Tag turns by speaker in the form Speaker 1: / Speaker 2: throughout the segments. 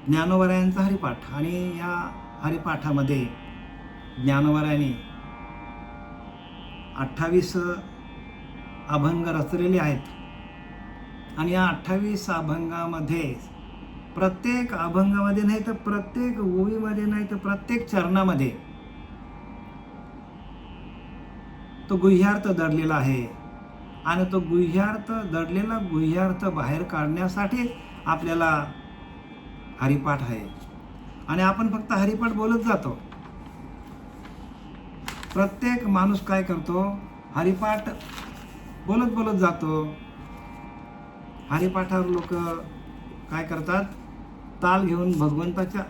Speaker 1: ज्ञानोबरायांचा हरिपाठ आणि या हरिपाठामध्ये ज्ञानोबरायांनी 28 अभंग रचलेले आहेत आणि या 28 अभंगामध्ये प्रत्येक अभंगामध्ये नाही तर प्रत्येक ओळीमध्ये नाही तर प्रत्येक चरणामध्ये तो गुह्यार्थ दडलेला आहे आणि तो दडलेला गुह्यार्थ बाहेर काढण्यासाठी आपल्याला हरिपाठ आहे आणि आपण फक्त हरिपाठ बोलत जातो. प्रत्येक माणूस काय करतो, हरिपाठ बोलत बोलत जातो. हरिपाठावर लोक काय करतात, ताल घेऊन भगवंताच्या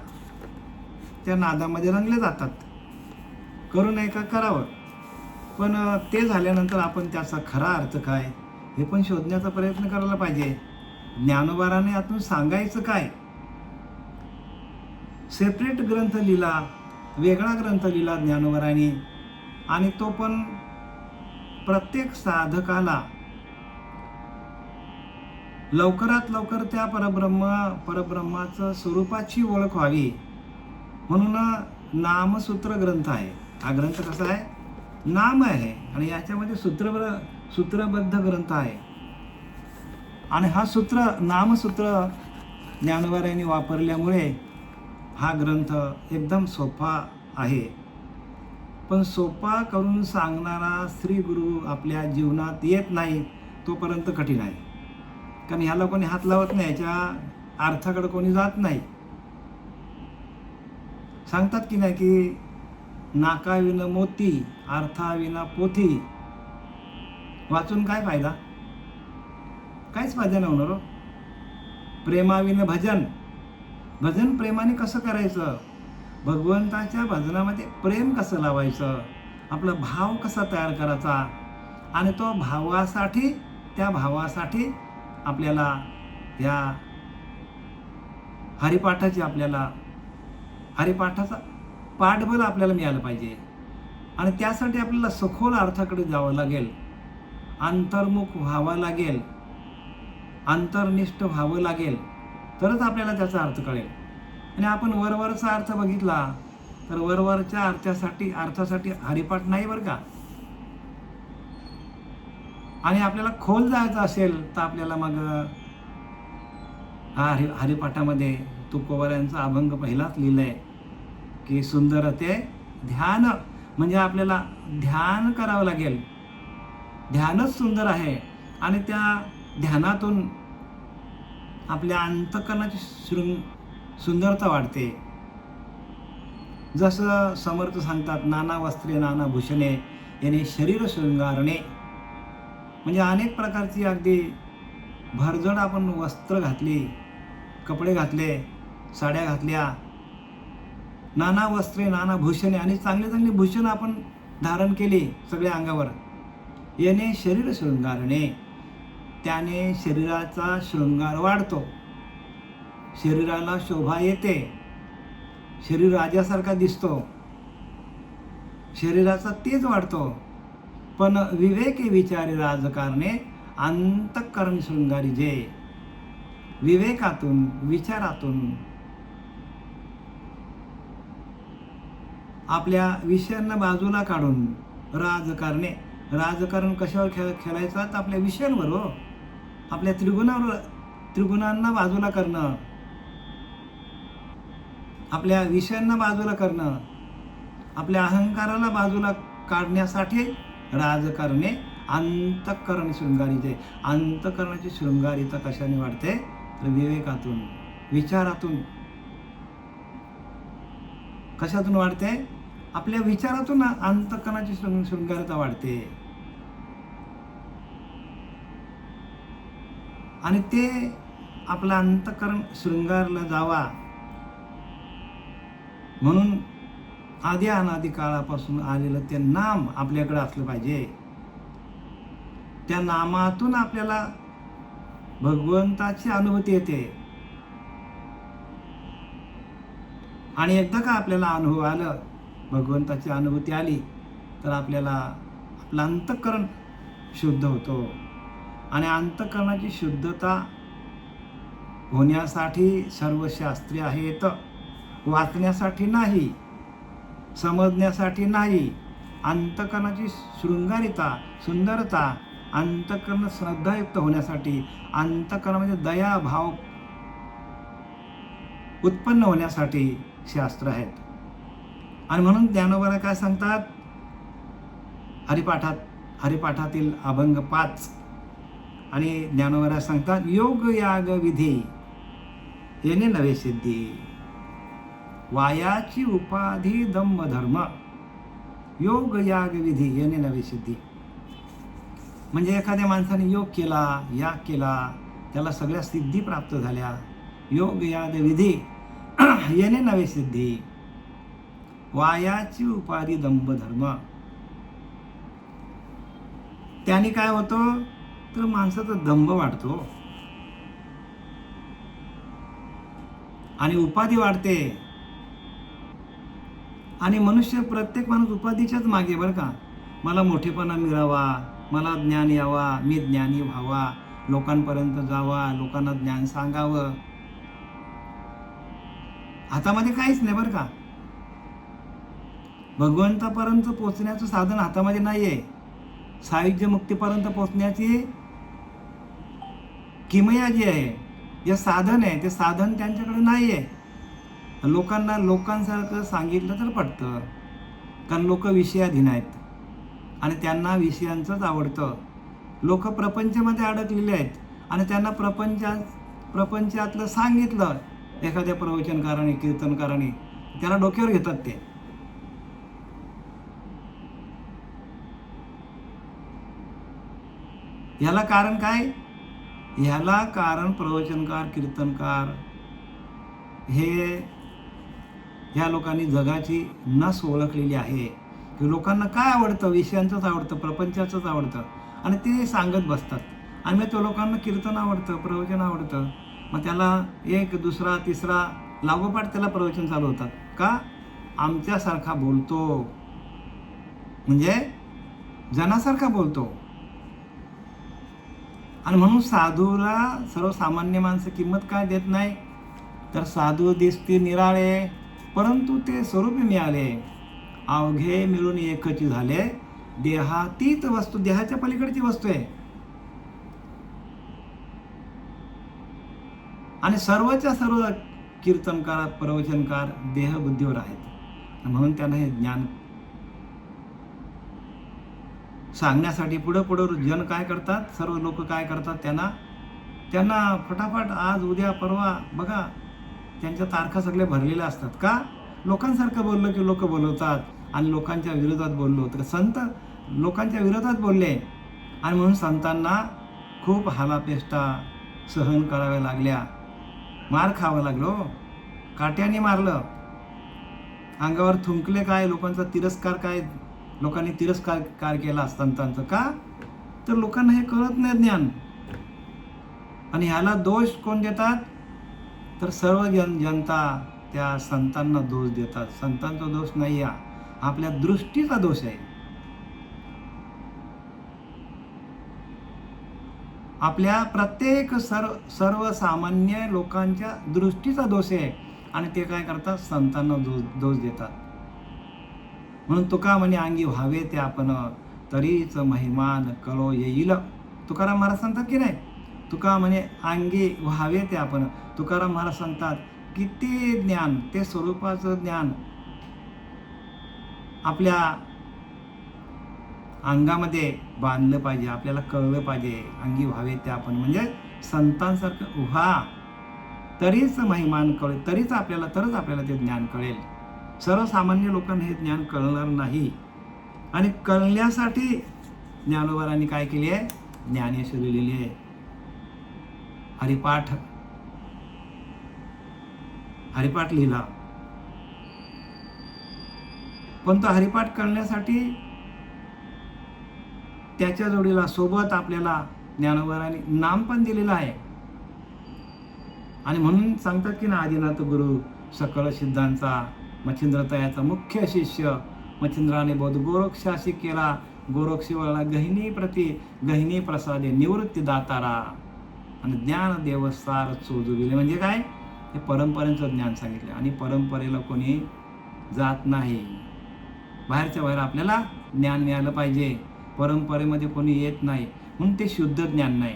Speaker 1: त्या नादामध्ये रंगले जातात. करू नये का करावं, पण ते झाल्यानंतर आपण त्याचा खरा अर्थ काय हे पण शोधण्याचा प्रयत्न करायला पाहिजे. ज्ञानोबाराने यातून सांगायचं काय, सेपरेट ग्रंथ लिहिला, वेगळा ग्रंथ लिहिला ज्ञानोबारांनी आणि तो पण प्रत्येक साधकाला लवकरात लवकर त्या परब्रह्माचं स्वरूपाची ओळख व्हावी म्हणून नामसूत्र ग्रंथ आहे. हा ग्रंथ कसा आहे, नाम आहे आणि याच्यामध्ये सूत्रबद्ध ग्रंथ आहे आणि हा नामसूत्र ज्ञानोबारांनी वापरल्यामुळे हा ग्रंथ एकदम सोपा आहे. पण सोपा करून सांगणारा श्री गुरु आपल्या जीवनात येत नाही तोपर्यंत कठीण आहे. कारण ह्याला कोणी हात लावत नाही, याच्या अर्थाकडे कोणी जात नाही. सांगतात की नाही की नाकाविना मोती अर्थाविना पोथी, वाचून काय फायदा, काहीच फायदा नाही होणार. प्रेमाविना भजन प्रेमाने कसं करायचं, भगवंताच्या भजनामध्ये प्रेम कसं लावायचं, आपला भाव कसा तयार करायचा आणि तो त्या भावासाठी आपल्याला या हरिपाठाचा पाठबळ आपल्याला मिळालं पाहिजे आणि त्यासाठी आपल्याला सखोल अर्थाकडे जावं लागेल, अंतर्मुख व्हावं लागेल, अंतर्निष्ठ व्हावं लागेल, तरच आपल्याला त्याचा अर्थ कळेल. आणि आपण वरवरचा अर्थ बघितला तर वरवरच्या अर्थासाठी हरिपाठ नाही बरं का. आणि आपल्याला खोल जायचं असेल तर आपल्याला मग हा हरिपाठामध्ये तुकोबारायांचा अभंग पहिलाच लिहिलाय की सुंदर ते ध्यान, म्हणजे आपल्याला ध्यान करावं लागेल. ध्यानच सुंदर आहे आणि त्या ध्यानातून आपल्या अंतःकरणाची सुंदरता वाढते. जसं समर्थ सांगतात, नाना वस्त्रे नाना भूषणे याने शरीर शृंगारणे, म्हणजे अनेक प्रकारची अगदी भरजड आपण वस्त्र घातली, कपडे घातले, साड्या घातल्या, नाना वस्त्रे नाना भूषणे आणि चांगली चांगली भूषण आपण धारण केली सगळ्या अंगावर. याने शरीर शृंगारणे, त्याने शरीराचा शृंगार वाढतो, शरीराला शोभा येते, शरीर राजासारखा दिसतो, शरीराचा तेज वाढतो. पण विवेके विचारी राजकारणे अंतःकरण शृंगारी जे, विवेकातून विचारातून आपल्या विषयांना बाजूला काढून राजकारण कशावर खेळायचं तर आपल्या विषयांवर हो, आपल्या त्रिगुणांना बाजूला करणं, आपल्या विषयांना बाजूला करणं, आपल्या अहंकाराला बाजूला काढण्यासाठी राजकारणे अंतःकरण शृंगारीचे. अंतःकरणाची शृंगारीता कशाने वाढते तर विवेकातून, विचारातून. कशातून वाढते, आपल्या विचारातून अंतःकरणाची शृंगारीता वाढते आणि ते आपलं अंतःकरण शृंगारला जावा म्हणून आधी अनादी काळापासून आलेलं ते नाम आपल्याकडे असलं पाहिजे. त्या नामातून आपल्याला भगवंताची अनुभूती येते आणि एकदा का आपल्याला अनुभव आलं, भगवंताची अनुभूती आली तर आपल्याला आपलं अंतःकरण शुद्ध होतो आणि अंतःकरणाची शुद्धता होण्यासाठी सर्व शास्त्रे आहेत, वाचण्यासाठी नाही, समजण्यासाठी नाही. अंतकरणाची शृंगारिता, सुंदरता, अंतकरण श्रद्धायुक्त होण्यासाठी, अंतकरणामध्ये दया भाव उत्पन्न होण्यासाठी शास्त्र आहेत. आणि म्हणून ज्ञानोबा काय सांगतात, हरिपाठातील अभंग 5 आणि ज्ञानोबा सांगतात, योग याग विधी येणे नवे सिद्धी, वायाची उपाधी दंभ धर्म, योग याग विधी येणे नवे सिद्धी. म्हणजे एखाद्या माणसाने योग केला, याग केला, त्याला सगळ्या सिद्धी प्राप्त झाल्या. योग याग विधी येणे नवे सिद्धी, वायाची उपाधी दंभ धर्म. त्याने काय होतं तर माणसाचा दंभ वाढतो आणि उपाधी वाढते. आणि मनुष्य, प्रत्येक माणूस उपाधीच्याच मागे, बरं का. मला मोठेपणा मिळावा, मला ज्ञान यावा, मी ज्ञानी व्हावा, लोकांपर्यंत जावा, लोकांना ज्ञान सांगावं. हातामध्ये काहीच नाही, बरं का. भगवंतापर्यंत पोहोचण्याचं साधन हातामध्ये नाहीये. सायुज्य मुक्तीपर्यंत पोहोचण्याची किमया जी आहे, जे साधन आहे, ते साधन त्यांच्याकडे नाहीये. लोकांसारखं सांगितलं तर पटतं, कारण लोक विषयाधीन आहेत आणि त्यांना विषयांचंच आवडतं. लोक प्रपंचामध्ये अडकलेले आहेत आणि त्यांना प्रपंचातलं सांगितलं एखाद्या प्रवचनकाराने, कीर्तनकाराने, त्याला डोक्यावर घेतात ते. ह्याला कारण काय? ह्याला कारण प्रवचनकार, कीर्तनकार हे ह्या लोकांनी जगाची नस ओळखलेली आहे की लोकांना काय आवडतं, विषयांचंच आवडतं, प्रपंचाचंच आवडतं आणि ते सांगत बसतात. आणि मग तो लोकांना कीर्तन आवडतं, प्रवचन आवडतं, मग त्याला एक दुसरा तिसरा लागोपाठ त्याला प्रवचन चालू होतात. का? आमच्यासारखा बोलतो, म्हणजे जनासारखा बोलतो. आणि म्हणून साधूला सर्वसामान्य माणसं किंमत काय देत नाही, तर साधू दिसते निराळे परंतु ते स्वरूपी मिळाले, अवघे मिळून एकची झाले, देहातीत वस्तू, देहाच्या पलीकडची वस्तू आहे. आणि सर्वच्या सर्व कीर्तनकार, प्रवचनकार देहबुद्धीवर आहेत. म्हणून त्यांना हे ज्ञान सांगण्यासाठी पुढं जन काय करतात, सर्व लोक काय करतात, त्यांना फटाफट आज उद्या परवा बघा त्यांच्या तारखा सगळे भरलेल्या असतात. का? लोकांसारखं बोललं की लोक बोलवतात आणि लोकांच्या विरोधात बोललो तर संत लोकांच्या विरोधात बोलले आणि म्हणून संतांना खूप हालापेष्टा सहन कराव्या लागल्या, मार खावा लागलो, काट्याने मारलं, अंगावर थुंकले, काय लोकांचा तिरस्कार, काय लोकांनी तिरस्कार केला संतांचं. का? तर लोकांना हे कळत नाही ज्ञान. आणि ह्याला दोष कोण देतात, तर सर्व जनता त्या संतांना दोष देतात. संतांचा दोष नाही, आपल्या दृष्टीचा दोष आहे. आपल्या प्रत्येक सर्वसामान्य लोकांच्या दृष्टीचा दोष आहे आणि ते काय करतात, संतांना दोष देतात. म्हणून तुका म्हणे अंगी व्हावे ते आपण, तरीच महिमान कळो येईल. तुकाराम महाराज सांगतात की नाही, तुका म्हणे अंगी व्हावे ते आपण. तुकाराम महाराज सांगतात की ते ज्ञान, ते स्वरूपाचं ज्ञान आपल्या अंगामध्ये बांधलं पाहिजे, आपल्याला कळलं पाहिजे. अंगी व्हावे ते आपण म्हणजे संतांसारखं व्हा, तरीच महिमान कळेल, तरच आपल्याला ते ज्ञान कळेल. सर्वसामान्य लोकांना हे ज्ञान कळणार नाही. आणि कळण्यासाठी ज्ञानोबांनी काय केली आहे, ज्ञानेश्वरी लिहिली आहे, हरिपाठ लिहिला. पण तो हरिपाठ करण्यासाठी त्याच्या जोडीला सोबत आपल्याला ज्ञानोबांनी नाम पण दिलेलं आहे. आणि म्हणून सांगतात की ना, आदिनाथ गुरु सकळ सिद्धांचा मच्छिंद्रतयाचा मुख्य शिष्य, मच्छिंद्राने बोध गोरक्षाशी केला, गोरक्षीवाला गहिनी प्रसादे निवृत्ती दातारा. आणि ज्ञान देवसार चोजविले म्हणजे काय, हे परंपरेचं ज्ञान सांगितलं. आणि परंपरेला कोणी जात नाही. बाहेरच्या बाहेर आपल्याला ज्ञान मिळालं पाहिजे, परंपरेमध्ये कोणी येत नाही, म्हणून ते शुद्ध ज्ञान नाही.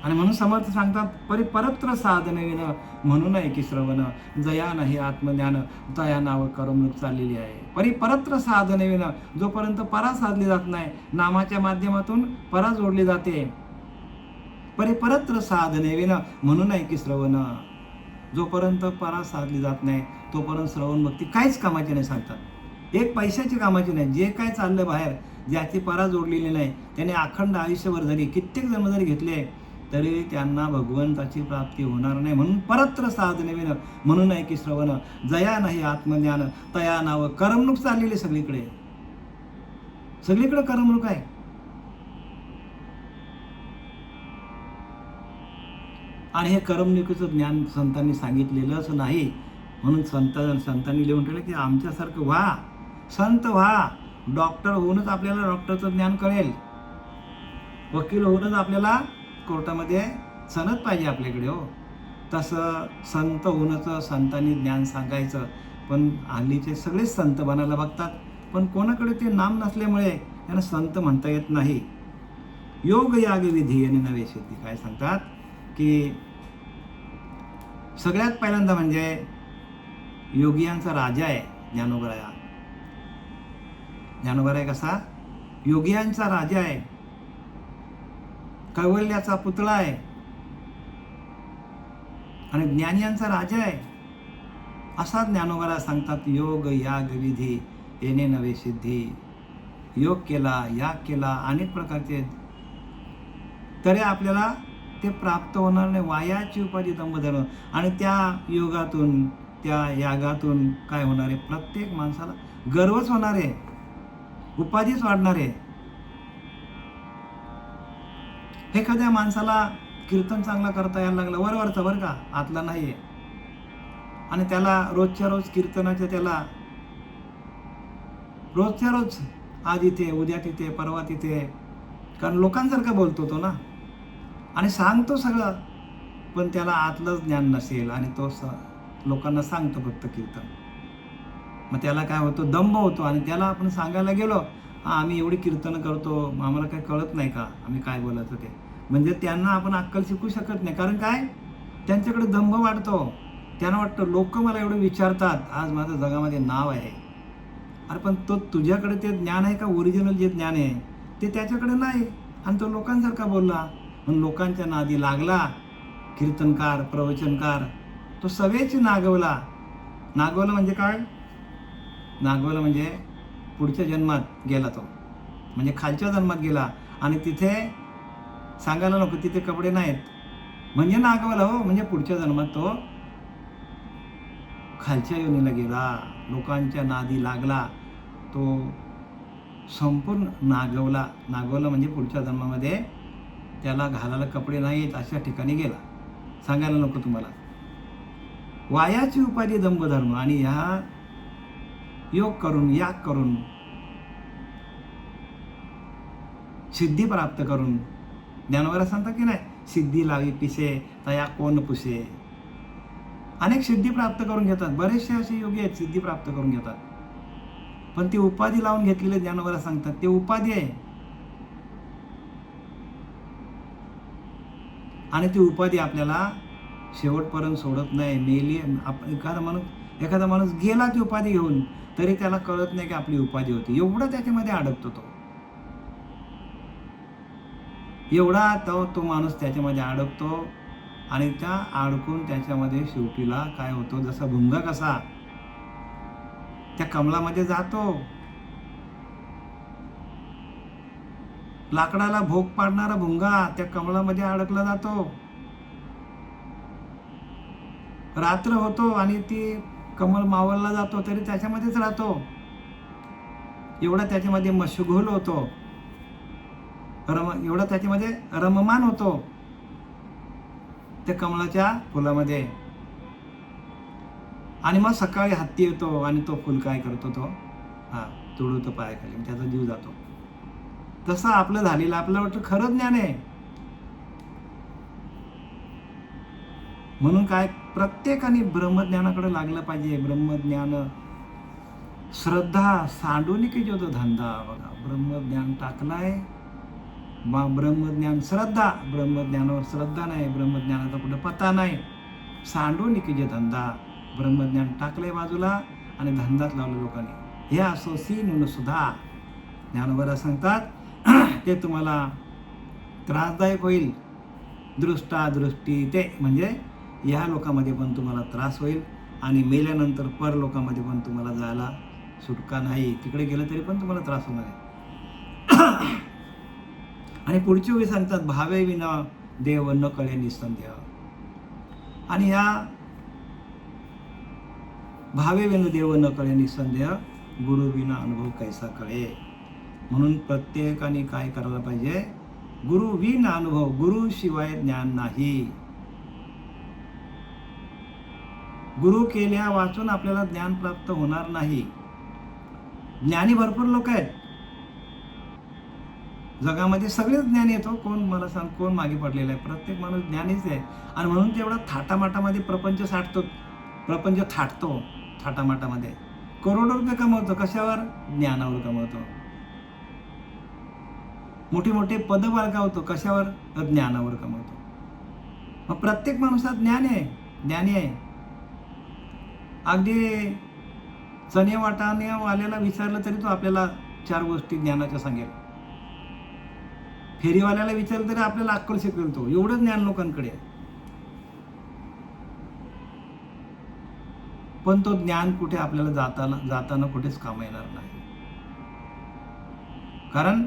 Speaker 1: आणि म्हणून समर्थ सांगतात, परत्र साधने विन म्हणून आहे की श्रवण, जया नाही आत्मज्ञान तया नाव करमणूक चाललेली आहे. परत्र साधने विन, जोपर्यंत परा साधली जात नाही, नामाच्या माध्यमातून परा जोडली जाते. परत्र साधने विन म्हणून आहे की श्रवण, जोपर्यंत परा साधली जात नाही तोपर्यंत श्रवण भक्ती काहीच कामाची नाही सांगतात. एक पैशाची कामाची नाही. जे काय चाललं बाहेर, ज्याची परा जोडलेली नाही, त्याने अखंड आयुष्यभर जरी कित्येक जन्म जरी घेतले तरी त्यांना भगवंताची प्राप्ती होणार नाही. म्हणून परत्र साधने विन म्हणून आहे की श्रवण, जया नाही आत्मज्ञान तया नाव करमणूक चाललेली सगळीकडे. सगळीकडे करमणूक आहे. आणि हे करमणुकीचं ज्ञान संतांनी सांगितलेलंच नाही. म्हणून संतांनी लिहून ठेवलं की आमच्यासारखं व्हा, संत व्हा. डॉक्टर होऊनच आपल्याला डॉक्टरचं ज्ञान कळेल, वकील होऊनच आपल्याला कोर्टामध्ये सनद पाहिजे आपल्याकडे. हो, तसं संत होऊनच संतांनी ज्ञान सांगायचं. पण हल्लीचे सगळेच संत बनायला बघतात, पण कोणाकडे ते नाम नसल्यामुळे त्यांना संत म्हणता येत नाही. योग याग विधी आणि नवे सिद्धी काय सांगतात की सगळ्यात पहिल्यांदा म्हणजे योगियांचा राजा आहे ज्ञानोबराया. ज्ञानोबराया कसा योगियांचा राजा आहे, कैवल्याचा पुतळा आहे आणि ज्ञानियांचा राजा आहे, असा ज्ञानोबराया सांगतात. योग याग विधी येणे नवे सिद्धी. योग केला, याग केला, अनेक प्रकारचे, तरी आपल्याला ते प्राप्त होणार नाही. वायाची उपाधी दंभधर्म. आणि त्या योगातून त्या यागातून काय होणार आहे, प्रत्येक माणसाला गर्वच होणार आहे, उपाधीच वाढणार आहे. एखाद्या माणसाला कीर्तन चांगला करता यायला लागलं, वरवरचं बरं का, आतला नाही आहे, आणि त्याला रोजच्या रोज कीर्तनाच्या त्याला रोजच्या रोज आज इथे उद्या तिथे परवा तिथे, कारण लोकांसारखं बोलतो तो ना आणि सांगतो सगळं, पण त्याला आतलंच ज्ञान नसेल आणि तो लोकांना सांगतो फक्त कीर्तन. मग त्याला काय होतं, दंभ होतो. आणि त्याला आपण सांगायला गेलो, आम्ही एवढी कीर्तन करतो, आम्हाला काही कळत नाही का आम्ही काय बोलायचं ते, म्हणजे त्यांना आपण अक्कल शिकू शकत नाही. कारण काय, त्यांच्याकडे दंभ वाढतो. त्यांना वाटतं लोक मला एवढं विचारतात, आज माझं जगामध्ये नाव आहे. अरे पण तो तुझ्याकडे ते ज्ञान आहे का, ओरिजिनल जे ज्ञान आहे ते त्याच्याकडे नाही, आणि तो लोकांसारखा बोलला. म्हणून लोकांच्या नादी लागला. कीर्तनकार, प्रवचनकार, तो सगळेच नागवला. नागवलं म्हणजे काय, नागवलं म्हणजे पुढच्या जन्मात गेला तो, म्हणजे खालच्या जन्मात गेला. आणि तिथे सांगायला नको तिथे कपडे नाहीत, म्हणजे नागवला. हो, म्हणजे पुढच्या जन्मात तो खालच्या योनीला गेला, लोकांच्या नादी लागला, तो संपूर्ण नागवला. नागवलं म्हणजे पुढच्या जन्मामध्ये त्याला घालायला कपडे नाहीत अशा ठिकाणी गेला. सांगायला नको तुम्हाला. वायाची उपाधी दंभधर्म. आणि ह्या योग करून, याग करून, सिद्धी प्राप्त करून, ज्ञानोबराया सांगतात की नाही, सिद्धी लावी पिसे तया कोण पुसे. अनेक सिद्धी प्राप्त करून घेतात. बरेचसे असे योगी आहेत सिद्धी प्राप्त करून घेतात, पण ती उपाधी लावून घेतलेले ज्ञानोबराया सांगतात ते उपाधी आहे. आणि ती उपाधी आपल्याला शेवटपर्यंत सोडत नाही. मेली एखादा माणूस गेला ती उपाधी घेऊन, तरी त्याला कळत नाही की आपली उपाधी होती. एवढा त्याच्यामध्ये अडकतो तो, एवढा तो माणूस त्याच्यामध्ये अडकतो. आणि त्या अडकून त्याच्यामध्ये शेवटीला काय होतो, जसा भुंगा कसा त्या कमळामध्ये जातो, लाकडाला भोग पाडणारा भुंगा त्या कमळामध्ये अडकला जातो. रात्र होतो आणि ती कमळ मावळला जातो, तरी त्याच्यामध्येच राहतो. एवढा त्याच्यामध्ये मशगुल होतो, एवढा त्याच्यामध्ये रममान होतो त्या कमळाच्या फुलामध्ये. आणि मग सकाळी हत्ती येतो आणि तो फुल काय करतो, तो तुडवतो पायाखाली, त्याचा जीव जातो. तसं आपलं झालेलं आपल्याला वाटतं खरं ज्ञान आहे. म्हणून काय प्रत्येकाने ब्रह्मज्ञानाकडे लागलं पाहिजे. ब्रह्मज्ञान श्रद्धा सांडून की जो तो धंदा बघा, ब्रह्मज्ञान टाकलाय ब्रह्मज्ञान श्रद्धा, ब्रह्मज्ञानावर श्रद्धा नाही, ब्रह्मज्ञानाचा कुठं पत्ता नाही. सांडून की जे धंदा ब्रह्मज्ञान टाकलंय बाजूला आणि धंदाच लावलं लोकांनी. हे असोसी म्हणून सुद्धा ज्ञानोबा सांगतात ते तुम्हाला त्रासदायक होईल. दृष्टी ते म्हणजे ह्या लोकांमध्ये पण तुम्हाला त्रास होईल आणि मेल्यानंतर परलोकामध्ये पण तुम्हाला जायला सुटका नाही. तिकडे गेलं तरी पण तुम्हाला त्रास होणार आहे. आणि पुढची वेळी सांगतात भावे विना देव न कळे निसंदेह. आणि ह्या भावे विना देव न कळे निसंदेह, गुरु विना अनुभव कैसा कळे. म्हणून प्रत्येकाने काय करायला पाहिजे, गुरु विना अनुभव, गुरु शिवाय ज्ञान नाही. गुरु केल्या वाचून आपल्याला ज्ञान प्राप्त होणार नाही. ज्ञानी भरपूर लोक आहेत जगामध्ये, सगळेच ज्ञानी येतो. कोण मला सांग, कोण मागे पडलेला आहे? प्रत्येक माणूस ज्ञानीच आहे. आणि म्हणून तेवढा थाटामाटामध्ये प्रपंच थाटतो थाटामाटामध्ये. करोडो रुपये कमवतो, कशावर? ज्ञानावर कमवतो. मोठी मोठी पद बाळगावतो, कशावर? ज्ञानावर कमवतो. मग प्रत्येक माणूसात ज्ञानी आहे. अगदी चणे वाटाणे वाल्याला विचारलं तरी तो आपल्याला 4 गोष्टी ज्ञानाच्या सांगेल. फेरीवाल्याला विचारलं तरी आपल्याला अक्कल शिकवेल तो. एवढं ज्ञान लोकांकडे. पण तो ज्ञान कुठे आपल्याला जाताना कुठेच काम येणार नाही. कारण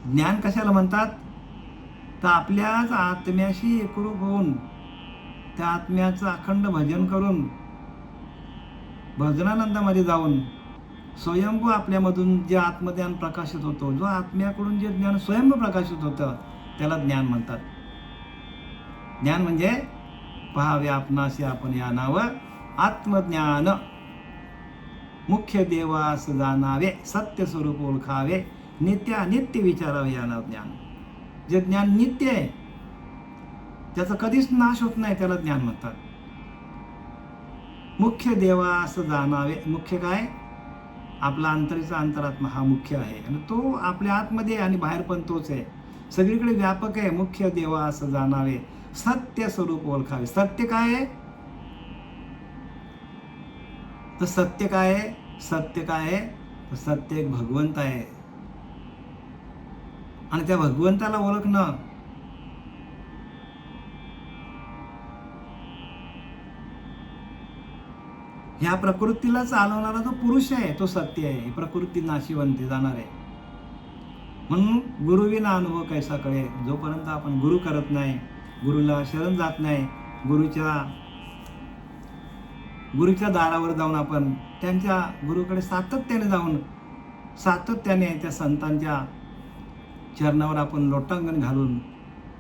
Speaker 1: ज्ञान कशाला म्हणतात, तर आपल्याच आत्म्याशी एकरूप होऊन त्या आत्म्याचं अखंड भजन करून भजनानंदामध्ये जाऊन स्वयंभू आपल्यामधून जे आत्मज्ञान प्रकाशित होतो, जो आत्म्याकडून जे ज्ञान स्वयंभू प्रकाशित होतं त्याला ज्ञान म्हणतात. ज्ञान म्हणजे पहावे आपणाशी आपण या नाव आत्मज्ञान. मुख्य देवास जाणावे, सत्य स्वरूप ओळखावे, नित्य विचारावे या नाव ज्ञान. जे ज्ञान नित्य आहे, त्याचा कधीच नाश होत नाही, त्याला ज्ञान म्हणतात. मुख्य देवास जाणावे. मुख्य काय? आपला अंतरीचा अंतरात्मा हा मुख्य आहे आणि तो आपल्या आतमध्ये आणि बाहेर पण तोच आहे, सगळीकडे व्यापक आहे. मुख्य देवास जाणावे, सत्य स्वरूप ओळखावे. सत्य काय आहे? तर सत्य काय आहे? तर सत्य एक भगवंत आहे आणि त्या भगवंताला ओळखणं ह्या प्रकृतीला चालवणारा जो पुरुष आहे तो सत्य आहे. प्रकृती नाशिवंती जाणार आहे. म्हणून गुरुविना अनुभव कैसा कळे. जोपर्यंत आपण गुरु करत नाही, गुरुला शरण जात नाही, गुरुच्या दारावर जाऊन आपण त्यांच्या गुरुकडे सातत्याने त्या संतांच्या चरणावर आपण लोटांगण घालून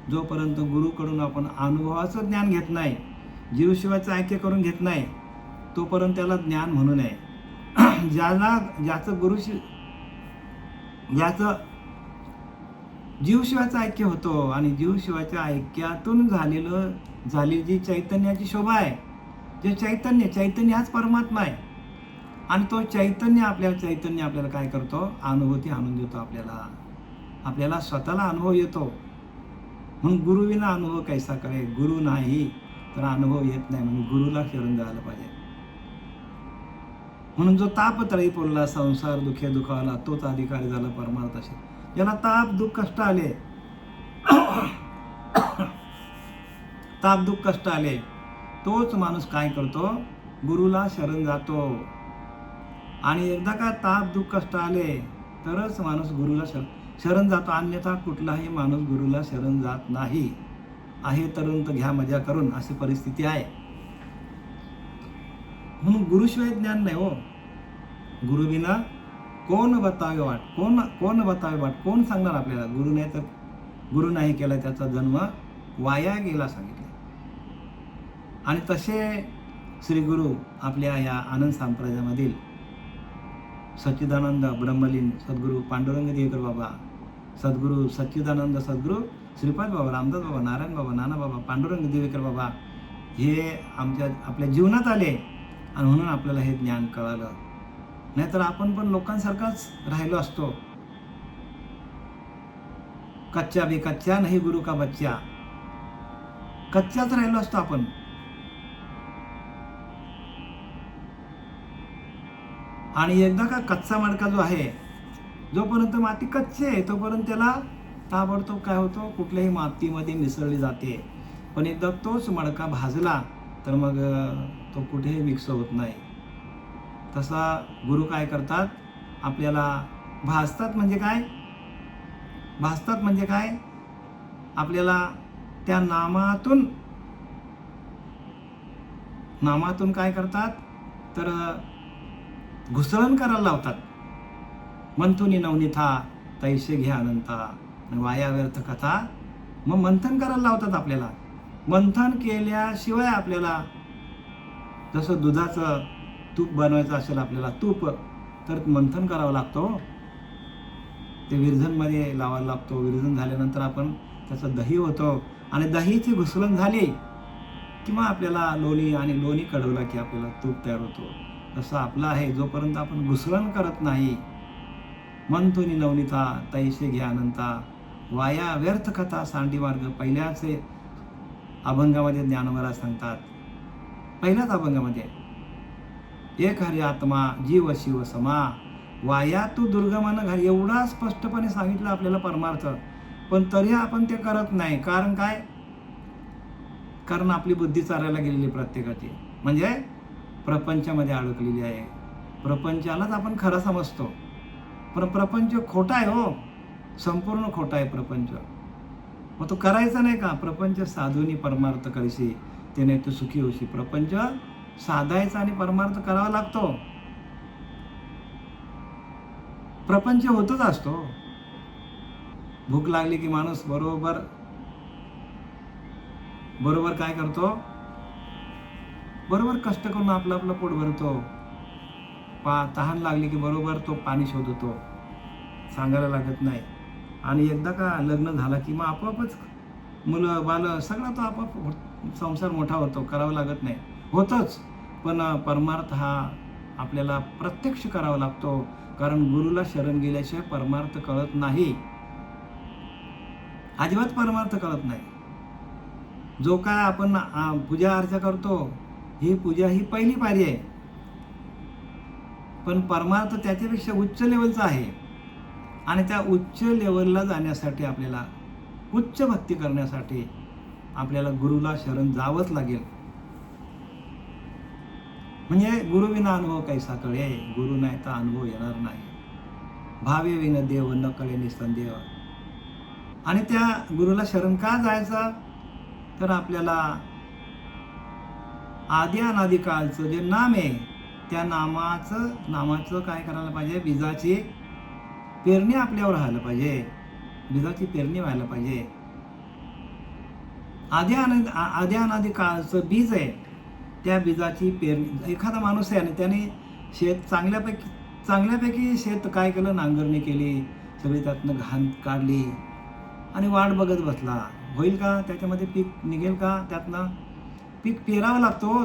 Speaker 1: जोपर्यंत गुरुकडून आपण अनुभवाचं ज्ञान घेत नाही, जीवशिवाचं ऐक्य करून घेत नाही, तोपर्यंत त्याला ज्ञान म्हणू नये. ज्याचं जीवशिवाचं ऐक्य होतो आणि जीवशिवाच्या ऐक्यातून झालेली जी चैतन्याची शोभा आहे, जे चैतन्य हाच परमात्मा आहे. आणि तो चैतन्य आपल्याला काय करतो? अनुभूती आणून देतो. आपल्याला स्वतःला अनुभव येतो. म्हणून गुरुविना अनुभव कैसा कळे. गुरु नाही तर अनुभव येत नाही. म्हणून गुरुला शरण जायला पाहिजे. म्हणून जो ताप तळी पोलला, संसार दुखे दुखावला, तोच अधिकारी झाला परमार्थाशी. ज्याला ताप दुःख कष्ट आले, तोच माणूस काय करतो? गुरुला शरण जातो. आणि एकदा का ताप दुःख कष्ट आले तरच माणूस गुरुला शरण जातो. अन्यथा कुठलाही माणूस गुरुला शरण जात नाही. आहे तरुण तर घ्या मजा करून, अशी परिस्थिती आहे. म्हणून गुरुशिवाय ज्ञान नाही हो. गुरुविना कोण बतावे वाट. कोण सांगणार आपल्याला? गुरु नाही केला त्याचा जन्म वाया गेला सांगितले. आणि तसे श्री गुरु आपल्या या आनंद संप्रदायामधील सच्चिदानंद ब्रह्मलीन सद्गुरू पांडुरंग देवकर बाबा, सद्गुरू सच्चिदानंद सद्गुरू श्रीपाद बाबा, रामदास बाबा, नारायण बाबा, नाना बाबा, पांडुरंग देवकर बाबा हे आपल्या जीवनात आले आणि म्हणून आपल्याला हे ज्ञान कळालं. नाहीतर आपण पण लोकांसारखाच राहिलो असतो. कच्चा भी कच्चा नाही गुरु का बच्चा, कच्चाच राहिलो असतो आपण. आणि एकदा का कच्चा मडका जो आहे, जोपर्यंत माती कच्ची आहे तोपर्यंत त्याला ताबडतोब काय होतो, कुठल्याही मातीमध्ये मिसळली जाते. पण एकदा तोच मडका भाजला तर मग तो कुठेही मिक्स होत नाही. तसा गुरु काय करतात, आपल्याला भाजतात. म्हणजे काय भाजतात म्हणजे काय, आपल्याला त्या नामातून काय करतात तर घुसळण करायला लावतात. मंथुनी नवनीथा तैसे घ्या अनंता, वाया व्यर्थ कथा. मग मंथन करायला लावतात आपल्याला. मंथन केल्याशिवाय आपल्याला, जसं दुधाचं तूप बनवायचं असेल आपल्याला तूप, तर मंथन करावं लागतं. ते विरझनमध्ये लावायला लागतो. विरझन झाल्यानंतर आपण त्याचं दही होतं आणि दहीची घुसळण झाली किंवा आपल्याला लोणी, आणि लोणी कढवला की आपल्याला तूप तयार होतो. तसं आपलं आहे, जोपर्यंत आपण घुसळण करत नाही, मंथुनी नवनीथा तैसे घ्या अनंता, वाया व्यर्थ कथा सांडी मार्ग. पहिल्याच अभंगामध्ये ज्ञानवरा सांगतात, पहिल्याच अभंगामध्ये, एक हरी आत्मा जीव शिव समा, वाया तू दुर्गमान घरी. एवढा स्पष्टपणे सांगितलं आपल्याला परमार्थ, पण तरी आपण ते करत नाही. कारण काय, कारण आपली बुद्धी चालायला गेलेली प्रत्येकाची, म्हणजे प्रपंचामध्ये अडकलेली आहे. प्रपंचालाच आपण खरं समजतो, पण प्रपंच खोटा आहे हो, संपूर्ण खोटा आहे प्रपंच. मग तो करायचा नाही का, प्रपंच साधूनी परमार्थ करशी त्याने तू सुखी होशी. प्रपंच साधायचा आणि परमार्थ करावा लागतो. प्रपंच होतच असतो. भूक लागली की माणूस बरोबर काय करतो, बरोबर कष्ट करून आपलं पोट भरतो. तहान लागली की बरोबर तो पाणी शोधतो, सांगायला लागत नाही. आणि एकदा का लग्न झाला की मग आपोआपच मुलं बालं सगळा तो आपोआप संसार मोठा होतो, करावा लागत नाही, होतच. पण परमार्थ हा आपल्याला प्रत्यक्ष करावा लागतो. कारण गुरुला शरण गेल्याशिवाय परमार्थ कळत नाही, अजिबात परमार्थ कळत नाही. जो काय आपण पूजा अर्चा करतो, ही पूजा ही पहिली पायरी आहे, पण परमार्थ त्याच्यापेक्षा उच्च लेवलचा आहे. आणि त्या उच्च लेवलला जाण्यासाठी आपल्याला, उच्च भक्ती करण्यासाठी आपल्याला गुरुला शरण जावंच लागेल. म्हणजे गुरु विना अनुभव कैसा कळे, गुरु नाही तर अनुभव येणार नाही. भावे विन देव न कळे निसंदेह. आणि त्या गुरुला शरण का जायचं, तर आपल्याला आदी अनादी काळचं जे नाम आहे, त्या नामाचं काय करायला पाहिजे, बीजाची पेरणी आपल्यावर व्हायला पाहिजे. बीजाची पेरणी व्हायला पाहिजे. आदी अनादी काळचं बीज आहे, त्या बीजाची पेरणी. एखादा माणूस आहे आणि त्याने शेत चांगल्यापैकी शेत काय केलं, नांगरणी केली, सगळी त्यातनं घाण काढली आणि वाट बघत बसला. होईल का त्याच्यामध्ये पीक निघेल का, त्यातनं पीक पेरावं लागतो.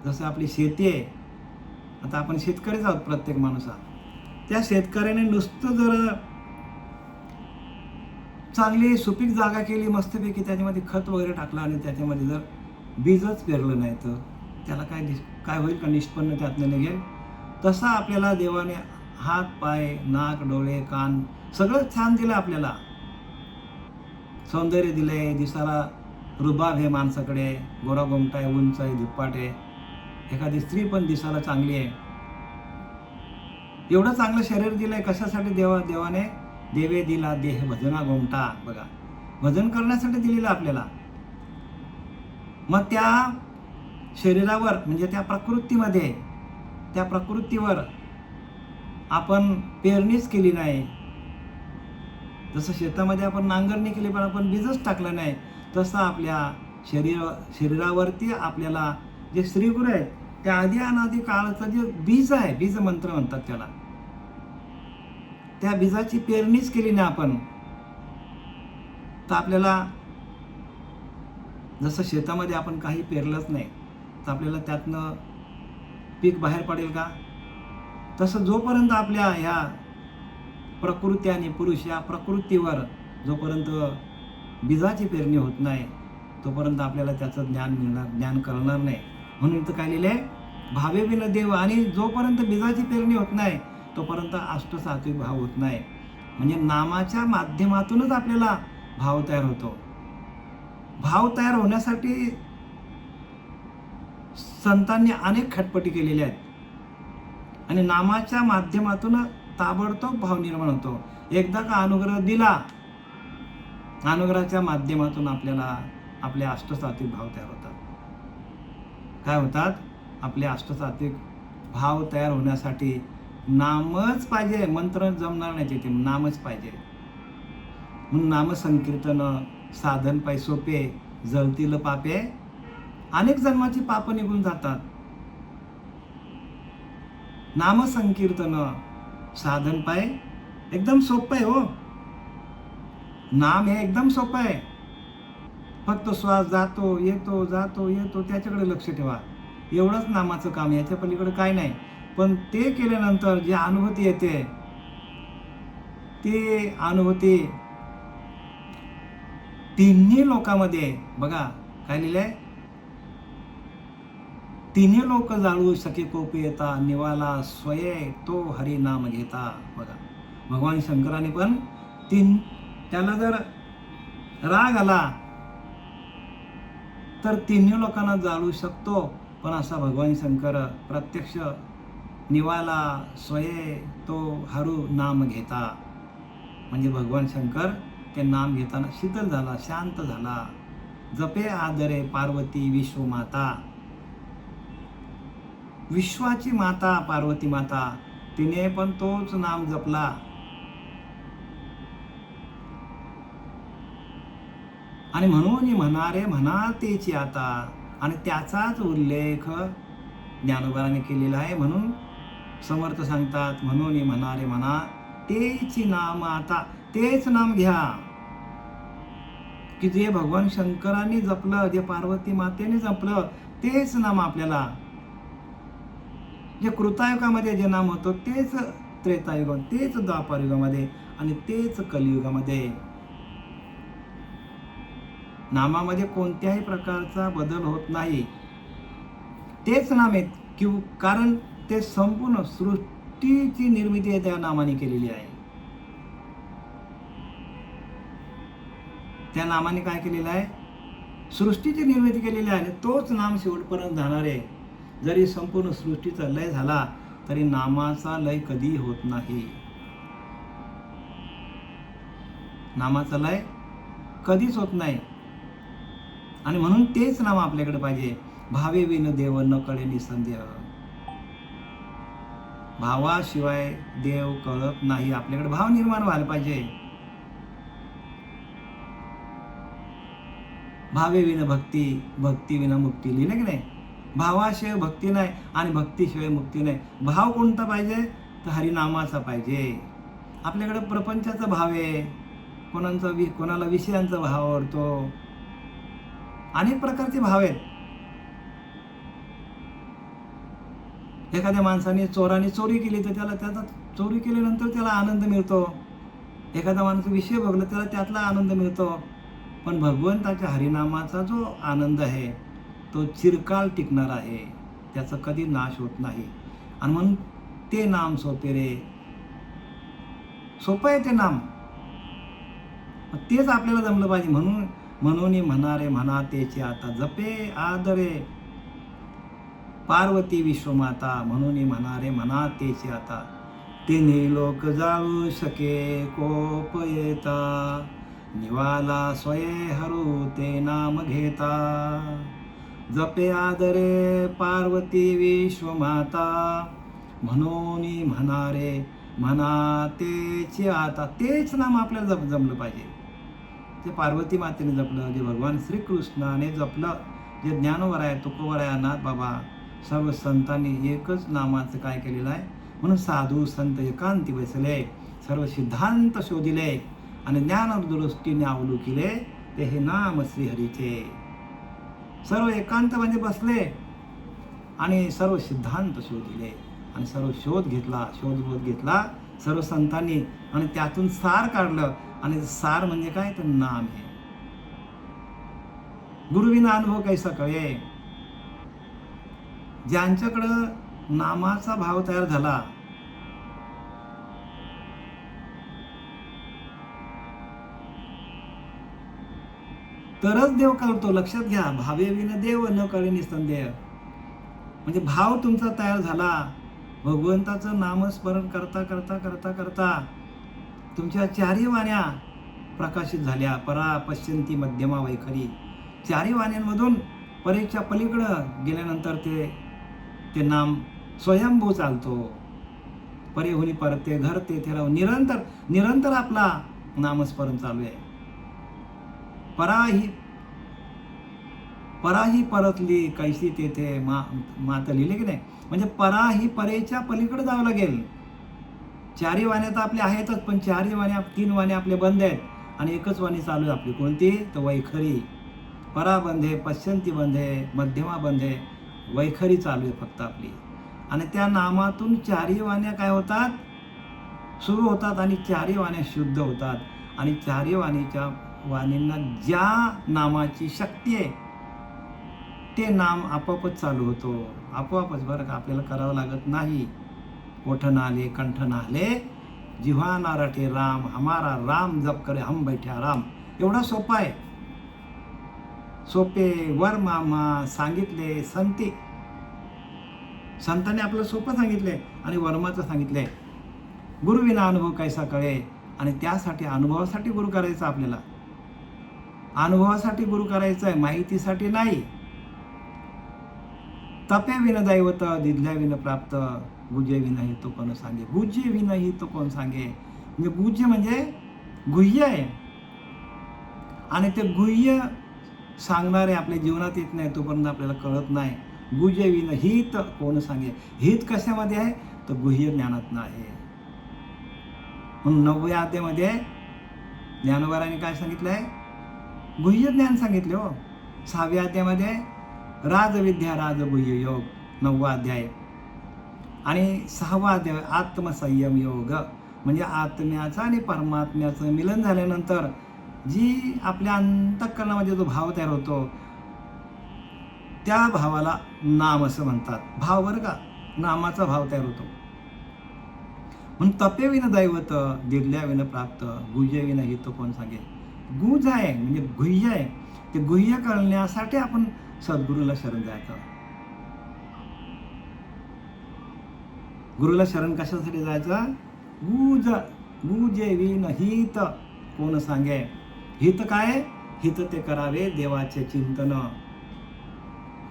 Speaker 1: जसं आपली शेती आहे. आता आपण शेतकरीच आहोत प्रत्येक माणूसा. त्या शेतकऱ्याने नुसतं जर चांगली सुपीक जागा केली मस्तपैकी, त्याच्यामध्ये खत वगैरे टाकलं आणि त्याच्यामध्ये जर बीजच पेरलं नाही तर त्याला काय होईल का, निष्पन्न त्यातनं निघेल. तसा आपल्याला देवाने हात पाय नाक डोळे कान सगळं छान दिलं, आपल्याला सौंदर्य दिलंय, दिसाला रुबाब आहे माणसाकडे, गोरा गोमटा आहे, उंच आहे, धिप्पाट आहे. एखादी स्त्री पण दिसायला चांगली आहे. एवढं चांगलं शरीर दिलंय कशासाठी, देवाने देवे दिला देह भजना गोमटा. बघा, भजन करण्यासाठी दिलेलं आपल्याला. मग त्या शरीरावर म्हणजे त्या प्रकृतीवर आपण पेरणीच केली नाही. जसं शेतामध्ये आपण नांगरणी केली पण आपण बीजच टाकलं नाही, तसं आपल्या शरीरावरती आपल्याला जे श्रीगुरु आहेत त्या आधी अनादी काळाचं जे बीज आहे, बीज मंत्र म्हणतात त्याला, त्या बीजाची पेरणीच केली नाही आपण, तर आपल्याला जसं शेतामध्ये आपण काही पेरलंच नाही तर आपल्याला त्यातनं पीक बाहेर पडेल का? तसं जोपर्यंत आपल्या ह्या प्रकृती आणि पुरुष या प्रकृतीवर जोपर्यंत बीजाची पेरणी होत नाही तोपर्यंत आपल्याला त्याचं ज्ञान मिळणार, ज्ञान कळणार नाही. म्हणून तर काय लिहिलंय, भावे बिन देव. आणि जोपर्यंत बीजाची पेरणी होत नाही तोपर्यंत अष्टसात्विक भाव होत नाही. म्हणजे नामाच्या माध्यमातूनच आपल्याला भाव तयार होतो. भाव तयार होण्यासाठी संतांनी अनेक खटपटी केलेल्या आहेत आणि नामाच्या माध्यमातून ताबडतोब भाव निर्माण होतो. एकदा का अनुग्रह दिला, अनुग्रहाच्या माध्यमातून आपल्याला आपले अष्टसात्विक भाव तयार होतात. काय होतात? आपले अष्टसात्विक भाव तयार होण्यासाठी नामच पाहिजे, मंत्र जमणार नाही तिथे, नामच पाहिजे. म्हणून नामसंकीर्तन साधन पाय सोपे, जळतील पापे, अनेक जन्माची पाप निघून जातात. नामसंकीर्तन साधन पाय एकदम सोपं आहे हो. नाम हे एकदम सोपं आहे. फक्त श्वास जातो येतो जातो येतो त्याच्याकडे लक्ष ठेवा, एवढंच नामाचं काम, याच्या पलीकडे काय नाही. पण ते केल्यानंतर जी अनुभूती येते, ती अनुभूती तिन्ही लोकांमध्ये, बघा काय लिहिलंय, तिन्ही लोक जाळू सखे कोपे येता, निवाला स्वये तो हरी नाम घेता. बघा भगवान शंकराने पण त्याला जर राग आला तर तिन्ही लोकांना जाळू शकतो. पण असा भगवान शंकर प्रत्यक्ष निवाला स्वये तो हरू नाम घेता. म्हणजे भगवान शंकर ते नाम घेताना शीतल झाला, शांत झाला. जपे आदरे पार्वती विश्वमाता, विश्वाची माता पार्वती माता, तिने पण तोच नाम जपला. आणि म्हणून म्हणारे म्हणा तेची आता, आणि त्याचाच उल्लेख ज्ञानोबाने केलेला आहे. म्हणून समर्थ सांगतात, म्हणून म्हणारे म्हणा तेची नाम आता, तेच नाम घ्या की जे भगवान शंकरांनी जपलं, जे पार्वती मातेने जपलं, तेच नाम आपल्याला, जे कृतायुगामध्ये जे नाम होतं तेच त्रेतायुगात, तेच द्वापारयुगामध्ये आणि तेच कलियुगामध्ये. नामामध्ये कोणत्याही प्रकारचा बदल होत नाही, तेच नाम आहेत. कारण ते संपूर्ण सृष्टीची निर्मिती त्या नामाने केलेली आहे. त्या नामाने काय केलेलं आहे? सृष्टीची निर्मिती केलेली आहे. तोच नाम शेवटपर्यंत जाणार आहे. जरी संपूर्ण सृष्टीचा लय झाला तरी नामाचा लय कधी होत नाही. नामाचा लय कधीच होत नाही. आणि म्हणून तेच नाम आपल्याकडे पाहिजे. भावे विन देव न कळे निसंदेह. भावाशिवाय देव कळत नाही. आपल्याकडे भाव निर्माण व्हायला पाहिजे. भावे विन भक्ती, भक्ती विना मुक्ती, लिहिलं की नाही? भावाशिवाय भक्ती नाही आणि भक्तीशिवाय मुक्ती नाही. भाव कोणता पाहिजे? तर हरिनामाचा पाहिजे. आपल्याकडे प्रपंचाचा भाव आहे, कोणाला विषयांचा भाव आवडतो, अनेक प्रकारचे भाव आहेत. एखाद्या माणसाने चोराने चोरी केली तर त्याचा चोरी केल्यानंतर त्याला आनंद मिळतो. एखादा माणूस विषय बघला त्याला त्यातला आनंद मिळतो. पण भगवंताच्या हरिनामाचा जो आनंद आहे तो चिरकाल टिकणार आहे, त्याचा कधी नाश होत नाही. आणि म्हणून ते नाम सोपे रे, सोपं आहे ते नाम, तेच आपल्याला जमलं पाहिजे. म्हणून म्हणारे म्हणा तेचे आता, जपे आदरे पार्वती विश्वमाता, म्हणून म्हणारे म्हणा तेचे आता. तिन्ही लोक जाळू शके कोप येता, निवाला स्वये हरू ते नाम घेता. जपे आदरे पार्वती विश्वमाता, म्हणून म्हणारे म्हणा तेचे आता. तेच नाम आपल्याला जमलं पाहिजे. ते पार्वती मातेने जपलं, जे भगवान श्रीकृष्णाने जपलं, जे ज्ञानोवर आहे, तुकोवर आहे, नाथ बाबा सर्व संतांनी एकच नामाचं काय केलेलं आहे. म्हणून साधू संत एकांती बसले, सर्व सिद्धांत शोधिले आणि ज्ञानदृष्टीने अवलोकिले, ते हे नाम श्रीहरीचे. सर्व एकांत म्हणजे बसले आणि सर्व सिद्धांत शोधिले आणि सर्व शोध घेतला सर्व संतांनी आणि त्यातून सार काढलं. आणि सार म्हणजे काय, तर नाम आहे. गुरुविना अनुभव कैसा कळे. ज्यांच्याकडं नामाचा भाव तयार झाला, तरच देव कळतो. लक्षात घ्या, भावे विन देव न कळे निसंदेह. म्हणजे भाव तुमचा तयार झाला, भगवंताचं नामस्मरण करता करता करता करता तुमच्या चारही वाण्या प्रकाशित झाल्या. परा पश्यंती मध्यमा वैखरी. चारही वाण्यांमधून परेच्या पलीकडं गेल्यानंतर ते नाम स्वयंभू चालतो. परेहुनी परते घरते ते राहून निरंतर आपला नामस्मरण चालू आहे. पराही परतली कैसी तेथे मात लिहिले की नाही. म्हणजे परा ही परेच्या पलीकडे जावं लागेल. चारही वाण्या तर आपल्या आहेतच, पण चारही वाण्या 3 वाण्या आपले बंद आहेत आणि एकच वाणी चालू आहे आपली. कोणती, तर वैखरी. परा बंधे, पश्यंती बंधे, मध्यमा बंधे, वैखरी चालू आहे फक्त आपली. आणि त्या नामातून चारही वाण्या काय होतात, सुरू होतात आणि चारही वाण्या शुद्ध होतात. आणि चारही वाणींना ज्या नामाची शक्ती आहे ते नाम आपोआपच चालू होतो. आपोआपच, बरं का, आपल्याला करावं लागत नाही. ओठ नाले कंठ नाले जिव्हा ना रटे राम, हमारा राम जप करे हम बैठे आराम. एवढा सोपा आहे. सोपे वर मामा सांगितले संतांनी आपलं सोपं सांगितलंय आणि वर्माचं सांगितलंय. गुरुविना अनुभव कैसा कळे. आणि त्यासाठी अनुभवासाठी गुरु करायचा आपल्याला. अनुभवासाठी गुरु करायचं आहे, माहितीसाठी नाही. तपे विन दैवत दिधल्या विन प्राप्त, गुजे विनही तो कोण सांगे. गुजे विनही तो कोण सांगे. म्हणजे गुजे म्हणजे गुह्य आहे. आणि ते गुह्य सांगणारे आपल्या जीवनात येत नाही तोपर्यंत आपल्याला कळत नाही. गुजे विनहित कोण सांगे. हित कशामध्ये आहे, तर गुह्य ज्ञानात आहे. म्हणून 9व्या अध्यायामध्ये ज्ञानोबारांनी काय सांगितलंय, गुह्य ज्ञान सांगितले. हो, 6व्या अध्यायामध्ये राजविद्या राजगुह्य योग 9वा अध्याय. आणि 6वा अध्याय आत्मसंयम योग. म्हणजे आत्म्याचं आणि परमात्म्याचं मिलन झाल्यानंतर जी आपल्या अंतःकरणामध्ये जो भाव तयार होतो त्या भावाला नाम असं म्हणतात. भाव, बरं का, नामाचा भाव तयार होतो. म्हणून तपे विन दैवत दिरल्या विन प्राप्त, गुह्य विन हित कोण सांगे. गुज आहे म्हणजे गुह्य आहे. ते गुह्य करण्यासाठी आपण सद्गुरूला शरण जायचं. गुरुला शरण कशासाठी जायचं. गुजे विन हित कोण सांगे. हित काय, हित ते करावे देवाचे चिंतन,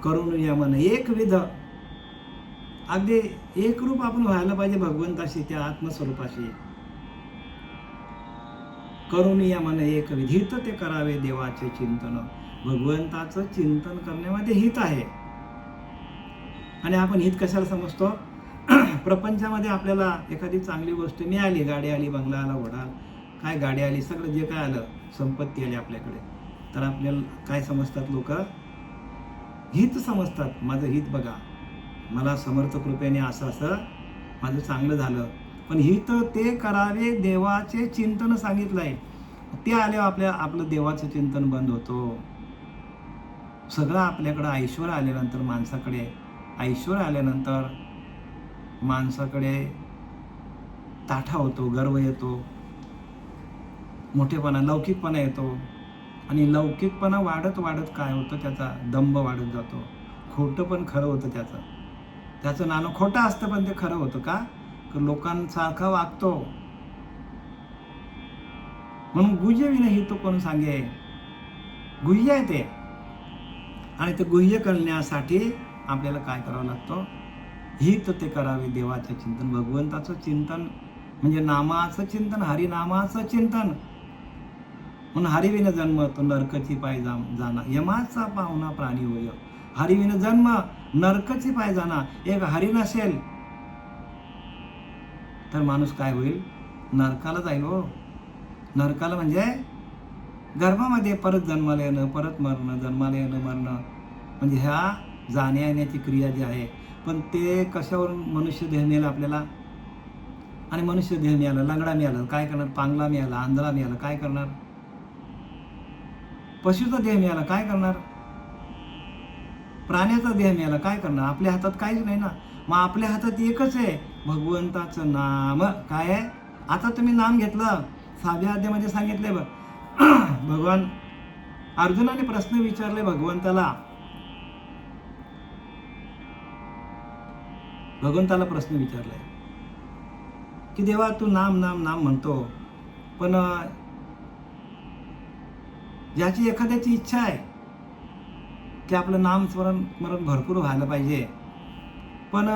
Speaker 1: करून यमन एकविध. अगदी एकरूप आपण व्हायला पाहिजे भगवंताशी, त्या आत्मस्वरूपाशी. करून यमन एकविध, हित ते करावे देवाचे चिंतन. भगवंताचं चिंतन करण्यामध्ये हित आहे. आणि आपण हित कशाला समजतो. प्रपंचामध्ये आपल्याला एखादी चांगली गोष्ट मिळाली, गाडी आली, बंगला आला, घोडा, काय गाडी आली, सगळं जे काय आलं, संपत्ती आली आपल्याकडे, तर आपल्याला काय समजतात लोक, हित समजतात. माझं हित बघा, मला समर्थ कृपेने असं माझं चांगलं झालं. पण हित ते करावे देवाचे चिंतन सांगितलंय. ते आल्यावर आपलं देवाचं चिंतन बंद होतो. सगळं आपल्याकडं ऐश्वर्य आल्यानंतर माणसाकडे ताठा होतो, गर्व येतो, मोठेपणा, लौकिकपणा येतो. आणि लौकिकपणा वाढत काय होतं, त्याचा दंभ वाढत जातो. खोटं पण खरं होतं त्याचं नाणं खोटं असतं पण ते खरं होतं. का, लोकांसारखा वागतो. म्हणून गुह्य विनही तो कोण सांगे. गुह्य आहे ते. आणि ते गुह्य करण्यासाठी आपल्याला काय करावं लागतं, हित ते करावे देवाचे चिंतन. भगवंताचं चिंतन म्हणजे नामाचं चिंतन, हरिनामाचं चिंतन. म्हणून हरिविन जन्म तो नरकची पाय जाना, यमाचा पाहुणा प्राणी होय. हरिविन जन्म नरकची पाय जाणा. एक हरिण असेल तर माणूस काय होईल? नरकाला जाईल हो. नरकाला म्हणजे गर्भामध्ये परत जन्माला येणं, परत मरणं, जन्माला येणं, मरणं, म्हणजे ह्या जाण्या येण्याची क्रिया जी आहे. पण ते कशावरून मनुष्य देह मिळालं आपल्याला? आणि मनुष्य देह मिळालं, लंगडा मिळालं, काय करणार? पांगला मिळाला, आंधळा मिळाला, काय करणार? पशुचा देह मिळाला, काय करणार? प्राण्याचा देह मिळाला, काय करणार? आपल्या हातात काहीच नाही ना. मग आपल्या हातात एकच आहे, भगवंताचं नाम. काय आहे? आता तुम्ही नाम घेतलं, 6व्या अध्यायामध्ये सांगितलंय बघ. भगवान अर्जुनाने प्रश्न विचारले भगवंताला. भगवंताला प्रश्न विचारलाय की देवा तू नाम नाम नाम म्हणतो, पण ज्याची एखाद्याची इच्छा आहे की आपलं नाम स्मरण भरपूर व्हायला पाहिजे, पण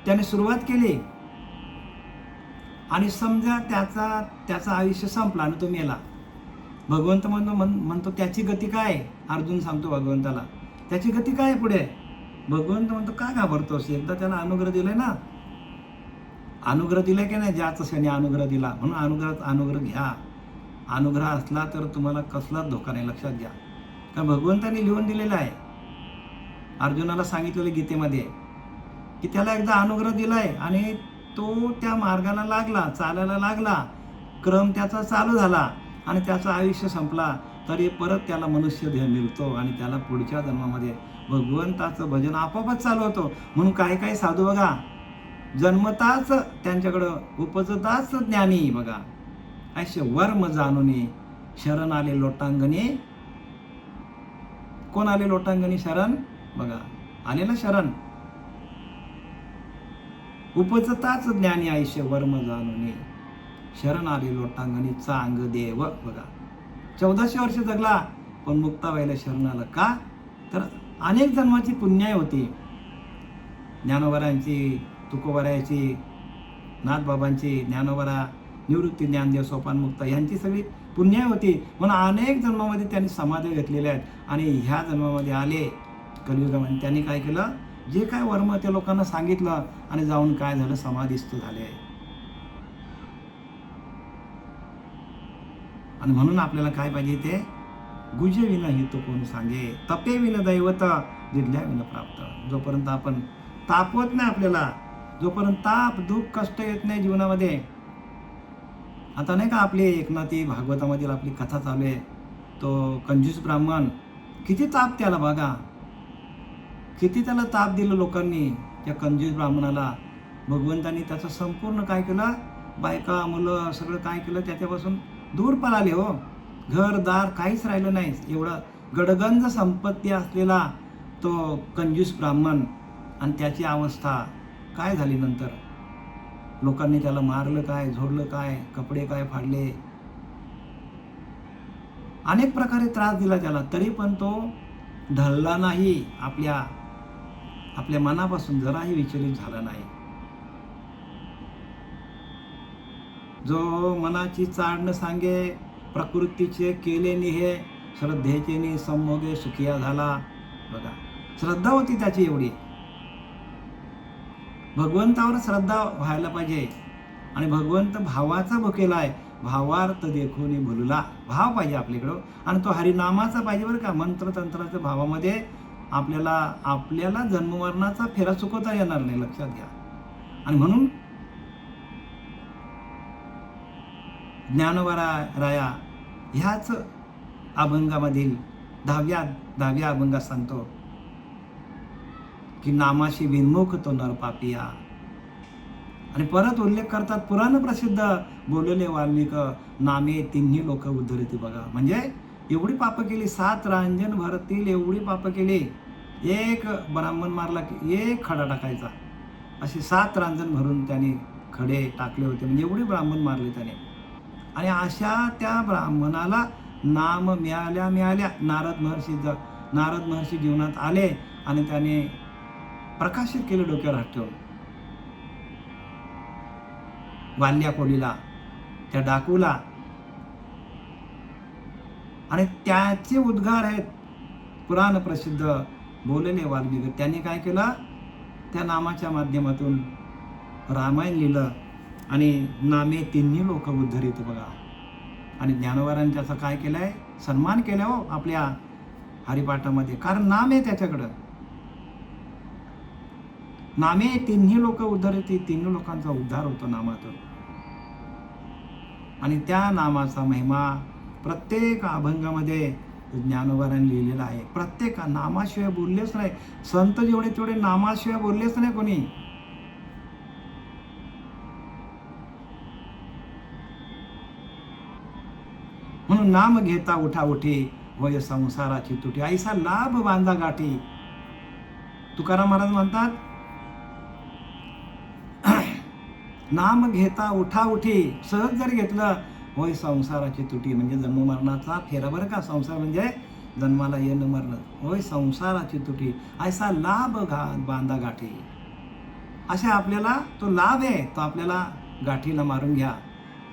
Speaker 1: त्याने सुरुवात केली आणि समजा त्याचा आयुष्य संपला आणि तो मेला. भगवंत म्हणतो त्याची गती काय? अर्जुन सांगतो भगवंताला त्याची गती काय पुढे? भगवंत म्हणतो काय घाबरतोस? एकदा त्याला अनुग्रह दिलाय ना. अनुग्रह दिलाय की नाही? ज्याच क्षणी अनुग्रह दिला, म्हणून अनुग्रह घ्या. अनुग्रह असला तर तुम्हाला कसलाच धोका नाही, लक्षात घ्या. कारण भगवंताने लिहून दिलेलं आहे. अर्जुनाला सांगितलेलं गीतेमध्ये की त्याला एकदा अनुग्रह दिलाय आणि तो त्या मार्गाला लागला, चालायला लागला, क्रम त्याचा चालू झाला आणि त्याचं आयुष्य संपला तरी परत त्याला मनुष्य देह मिळतो आणि त्याला पुढच्या जन्मामध्ये भगवंताचं भजन आपोआपच चालू होतं. म्हणून काही काही साधू बघा, जन्मताच त्यांच्याकडं उपजताच ज्ञानी बघा, असे वर्म जाणूनी शरण आले लोटांगणी. कोण आले लोटांगणी? शरण. बघा आले ना शरण. उपजताच ज्ञानी आयुष्य वर्म जाणूनी शरण आले लोटांगणी चांग देव. बघा 1400 वर्ष जगला पण मुक्ताबाईला शरण आलं का? तर अनेक जन्माची पुण्याई होती. ज्ञानोबरांची, तुकोबरायाची, नाथबाबांची, ज्ञानोबरा, निवृत्ती ज्ञानदेव, सोपान मुक्ता यांची सगळी पुण्याई होती. म्हणून अनेक जन्मामध्ये त्यांनी समाधी घेतलेल्या आहेत आणि ह्या जन्मामध्ये आले कलियुगामध्ये. त्यांनी काय केलं? जे काय वर्म त्या लोकांना सांगितलं आणि जाऊन काय झालं? समाधीस्थ झाले. आणि म्हणून आपल्याला काय पाहिजे? ते गुजे विना हित कोण सांगे, तपे विन दैवत, दिडल्या विन प्राप्त. जोपर्यंत आपण तापवत नाही आपल्याला, जोपर्यंत ताप दुःख कष्ट येत नाही जीवनामध्ये. आता नाही का आपली एकनाथी भागवतामधील आपली कथा चालू आहे, तो कंजूस ब्राह्मण, किती ताप त्याला बघा, किती त्याला ताप दिलं लोकांनी त्या कंजूस ब्राह्मणाला. भगवंतांनी त्याचं संपूर्ण काय केलं? बायका मुलं सगळं काय केलं? त्याच्यापासून दूर पळाले हो. घरदार काहीच राहिलं नाही. एवढा गडगंज संपत्ती असलेला तो कंजूस ब्राह्मण आणि त्याची अवस्था काय झाली नंतर? लोकांनी त्याला मारलं काय, झोडलं काय, कपडे काय फाडले, अनेक प्रकारे त्रास दिला त्याला, तरी पण तो ढळला नाही. आपल्या मनापासून जराही विचलित झाला नाही. जो मनाची चाड न सांगे, प्रकृतीचे केले निहे, श्रद्धेचे नि संमोगे सुखिया झाला. बघा श्रद्धा होती त्याची एवढी. भगवंतावर श्रद्धा व्हायला पाहिजे आणि भगवंत भावाचा भुकेला आहे. भावार्थ देखोनी भुलला. भाव पाहिजे आपल्याकडं आणि तो हरिनामाचा पाहिजे बरं का. मंत्रतंत्राच्या भावामध्ये आपल्याला जन्ममरणाचा फेरा चुकवता येणार नाही, लक्षात घ्या. आणि म्हणून ज्ञानोबराया ह्याच अभंगामधील 10व्या अभंगात सांगतो की नामाशी विन्मुख तो नर पापिया. आणि परत उल्लेख करतात, पुराण प्रसिद्ध बोलले वाल्मिक, नामे तिन्ही लोक उद्धरती. बघा म्हणजे एवढी पापं केली, 7 रांजण भरतील एवढी पापं केली. एक ब्राह्मण मारला की एक खडा टाकायचा, असे 7 रांजण भरून त्याने खडे टाकले होते. म्हणजे एवढे ब्राह्मण मारले त्याने. आणि अशा त्या ब्राह्मणाला नाम मिळाल्या नारद महर्षी जीवनात आले आणि त्याने प्रकाशित केले डोक्यावर हात ठेवून. वाल्या कोलीला, त्या डाकूला. आणि त्याचे उद्गार आहेत पुराण प्रसिद्ध बोलले वाल्मिकी. त्यांनी काय केलं, त्या नामाच्या माध्यमातून रामायण लिहिलं आणि नामे तिन्ही लोक उद्धरित बघा. आणि ज्ञानोबारांनी त्याचा काय केलंय, सन्मान केला हो आपल्या हरिपाठामध्ये, कारण नाम आहे त्याच्याकडं. नामे तिन्ही लोक उद्धरित, तिन्ही लोकांचा उद्धार होतो नामातून. आणि त्या नामाचा महिमा प्रत्येक अभंगामध्ये ज्ञानोबारांनी लिहिलेला आहे. प्रत्येक नामाशिवाय बोललेच नाही संत, जेवढे तेवढे नामाशिवाय बोललेच नाही कोणी. म्हणून नाम घेता उठा उठी, वय संसाराची तुटी, ऐसा लाभ बांधा गाठी. तुकाराम महाराज म्हणतात, नाम घेता उठा उठी, सहज जर घेतलं, होय संसाराची तुटी, म्हणजे जन्म मरणाचा फेरा बरं का. संसार म्हणजे जन्माला येणं मरणं. होय संसाराची तुटी, ऐसा लाभ बांधा गाठी. अशा आपल्याला तो लाभ आहे, तो आपल्याला गाठीला मारून घ्या.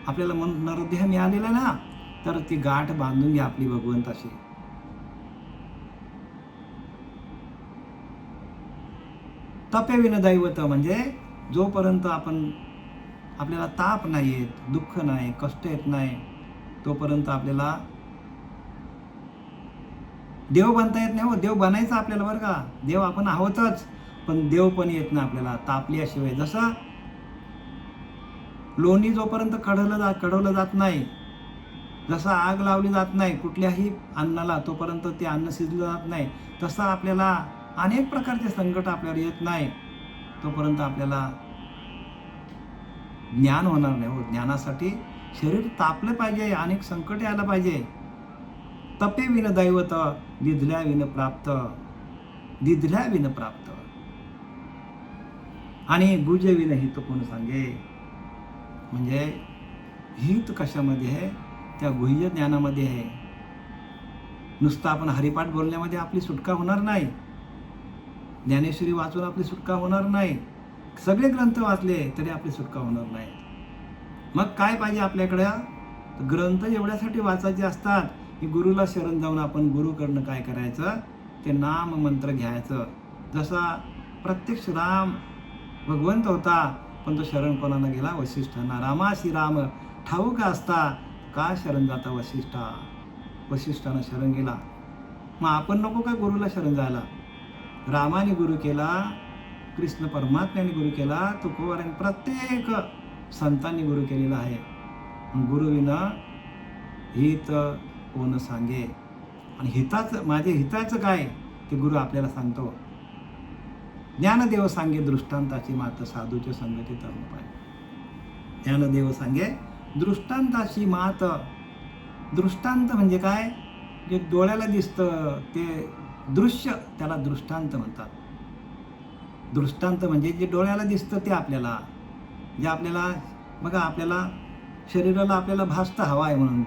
Speaker 1: आपल्याला नरदेह मिळालेला ना, तर ती गाठ बांधून घ्या आपली भगवंताशी. तपे विन दैवत, म्हणजे जोपर्यंत आपल्याला ताप नाही येत, दुःख नाही, कष्ट येत नाही, तोपर्यंत आपल्याला देव बनता येत नाही हो. देव बनायचं आपल्याला बरं का. देव आपण आहोतच, पण देव पण येत नाही आपल्याला तापल्याशिवाय. जसं लोणी जोपर्यंत कढवलं जात नाही, जसं आग लावली जात नाही कुठल्याही अन्नाला, तोपर्यंत ते अन्न शिजलं जात नाही, तसं आपल्याला अनेक प्रकारचे संकट आपल्याला येत नाही, तोपर्यंत आपल्याला ज्ञान होणार नाही हो. ज्ञानासाठी शरीर तापलं पाहिजे, अनेक संकट यायला पाहिजे. तपे विन दैवत, दिधल्या विन प्राप्त, दिधल्या विन प्राप्त. आणि गुज विन हित कोण सांगे, म्हणजे हित कशामध्ये आहे, त्या गुह्य ज्ञानामध्ये आहे. नुसतं आपण हरिपाठ बोलण्यामध्ये आपली सुटका होणार नाही, ज्ञानेश्वरी वाचून आपली सुटका होणार नाही, सगळे ग्रंथ वाचले तरी आपली सुटका होणार नाही. मग काय पाहिजे आपल्याकडं, ग्रंथ एवढ्यासाठी वाचायचे असतात की गुरुला शरण जाऊन आपण गुरुकडनं काय करायचं, ते नाम मंत्र घ्यायचं. जसा प्रत्यक्ष राम भगवंत होता, पण तो शरण कोणाला गेला, वसिष्ठांना. रामाशी राम ठाऊक असता, का शरण जाता वसिष्ठा, वसिष्ठांना शरण गेला. मग आपण नको का गुरुला शरण जायला. रामाने गुरु केला, कृष्ण परमात्म्याने गुरु केला, तुकोबारांनी प्रत्येक संतांनी गुरु केलेला आहे. गुरुविना हित कोण सांगे. आणि हिताचं, माझे हिताचं काय ते गुरु आपल्याला सांगतो. ज्ञानदेव सांगे दृष्टांताची मात, साधूचे संगती तरुण पाय. ज्ञानदेव सांगे दृष्टांताची मात. दृष्टांत म्हणजे काय, जे डोळ्याला दिसतं ते दृश्य, त्याला दृष्टांत म्हणतात. दृष्टांत म्हणजे जे डोळ्याला दिसतं ते आपल्याला, जे आपल्याला बघा, आपल्याला शरीराला आपल्याला भासतं हवा आहे म्हणून,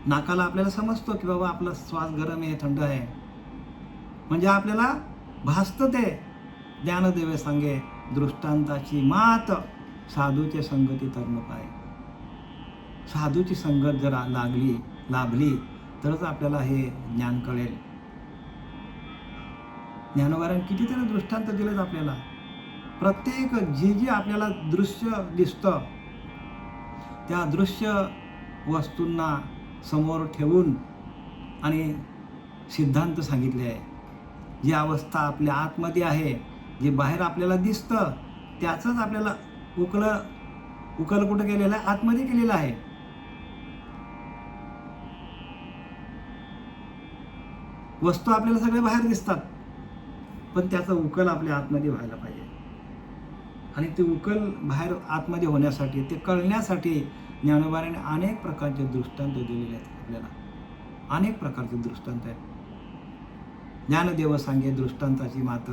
Speaker 1: नाकाला आपल्याला समजतो की बाबा आपला श्वास गरम आहे, थंड आहे, म्हणजे आपल्याला भासतं ते. ज्ञानदेव सांगे दृष्टांताची मात, साधूचे संगती तरुण पाय. साधूची संगत जर लाभली तरच आपल्याला हे ज्ञान कळेल. ज्ञानोबारांनी कितीतरी दृष्टांत दिलेत आपल्याला. प्रत्येक जे आपल्याला दृश्य दिसतं, त्या दृश्य वस्तूंना समोर ठेवून आणि सिद्धांत सांगितले आहे. जी अवस्था आपल्या आतमध्ये आहे, जे बाहेर आपल्याला दिसतं, त्याचंच आपल्याला उकल कुठं केलेलं आहे, आतमध्ये केलेलं आहे. वस्तू आपल्याला सगळे बाहेर दिसतात, पण त्याचा उकल आपल्या आतमध्ये व्हायला पाहिजे. आणि ते उकल बाहेर आतमध्ये होण्यासाठी, ते कळण्यासाठी ज्ञानोबारांनी अनेक प्रकारचे दृष्टांत दिलेले आहेत आपल्याला. अनेक प्रकारचे दृष्टांत आहेत. ज्ञानदेव सांगे दृष्टांताची मात,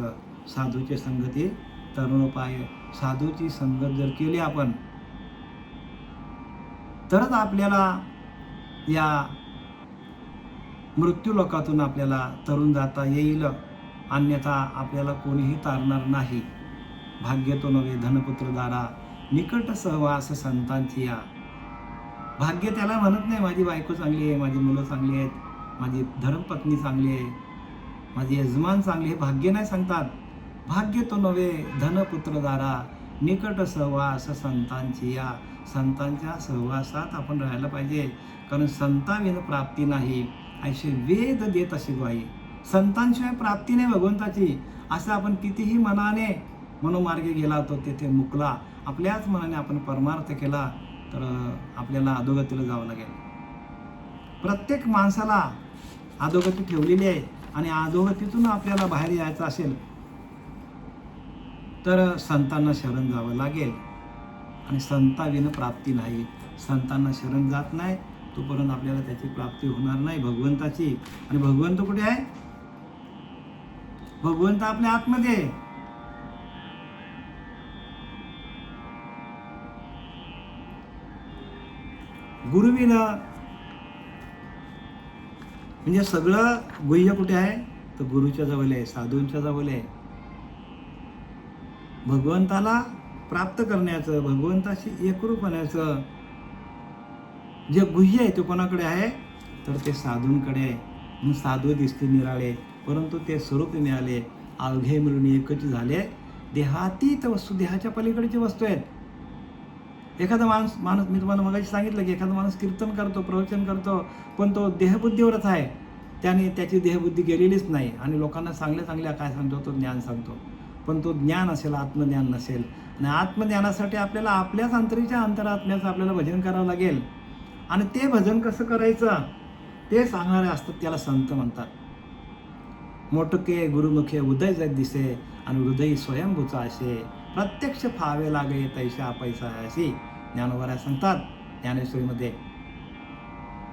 Speaker 1: साधूचे संगती तरुण पाय. साधूची संगत जर केली आपण, तरच आपल्याला या मृत्यू लोकातून आपल्याला तरुण जाता येईल, अन्यथा आपल्याला कोणीही तारणार नाही. भाग्य तो नव्हे धनपुत्र दारा, निकट सहवास संतांची या. भाग्य त्याला म्हणत नाही माझी बायको चांगली आहे, माझी मुलं चांगली आहेत, माझी धर्मपत्नी चांगली आहे, माझे यजमान चांगले, हे भाग्य नाही सांगतात. भाग्य तो नव्हे धन पुत्रदारा, निकट सहवास संतांची या. संतांच्या सहवासात आपण राहायला पाहिजे, कारण संताविन प्राप्ती नाही, असे वेद देत अशी ग्वाही. संतांशिवाय प्राप्ती नाही भगवंताची. असं आपण कितीही मनाने मनोमार्गे गेला होतो तेथे मुकला, आपल्याच मनाने आपण परमार्थ केला तर आपल्याला अधोगतीला जावं लागेल. प्रत्येक माणसाला अधोगती ठेवलेली आहे, आणि अधोगतीतून आपल्याला बाहेर यायचं असेल तर संतांना शरण जावं लागेल. आणि संताविन प्राप्ती नाही. संतांना शरण जात नाही तोपर्यंत आपल्याला त्याची प्राप्ती होणार नाही भगवंताची. आणि भगवंत कुठे आहे? भगवंत आपल्या आतमध्ये आहे. गुरुविन म्हणजे सगळं गुह्य कुठे आहे? तर गुरुच्या जवळ आहे, साधूंच्या जवळ आहे. भगवंताला प्राप्त करण्याचं, भगवंताशी एकरूप होण्याचं जे गुह्य आहे ते कोणाकडे आहे? तर ते साधूंकडे आहे. म्हणून साधू दिसते निराळे, परंतु ते स्वरूप मिळाले, अवघे मिळून एकच झाले. देहातीत वस्तू, देहाच्या पलीकडची वस्तू आहेत. एखादा माणूस मी तुम्हाला मगाशी सांगितलं की एखादा माणूस कीर्तन करतो, प्रवचन करतो, पण तो देहबुद्धीवरच आहे. त्याने त्याची देहबुद्धी गेलेलीच नाही, आणि लोकांना चांगल्या काय सांगतो? तो ज्ञान सांगतो. पण तो ज्ञान असेल, आत्मज्ञान नसेल. आणि आत्मज्ञानासाठी आपल्याला आपल्याच अंतरात्म्याचं आपल्याला भजन करावं लागेल. आणि ते भजन कसं करायचं ते सांगणारे असतात, त्याला संत म्हणतात. मोठके गुरुमुखे उदय जग दिसे, आणि हृदय स्वयंभूचा असे, प्रत्यक्ष फावे लागे तैशा पैसा अशी ज्ञानोबा सांगतात ज्ञानेश्वरीमध्ये.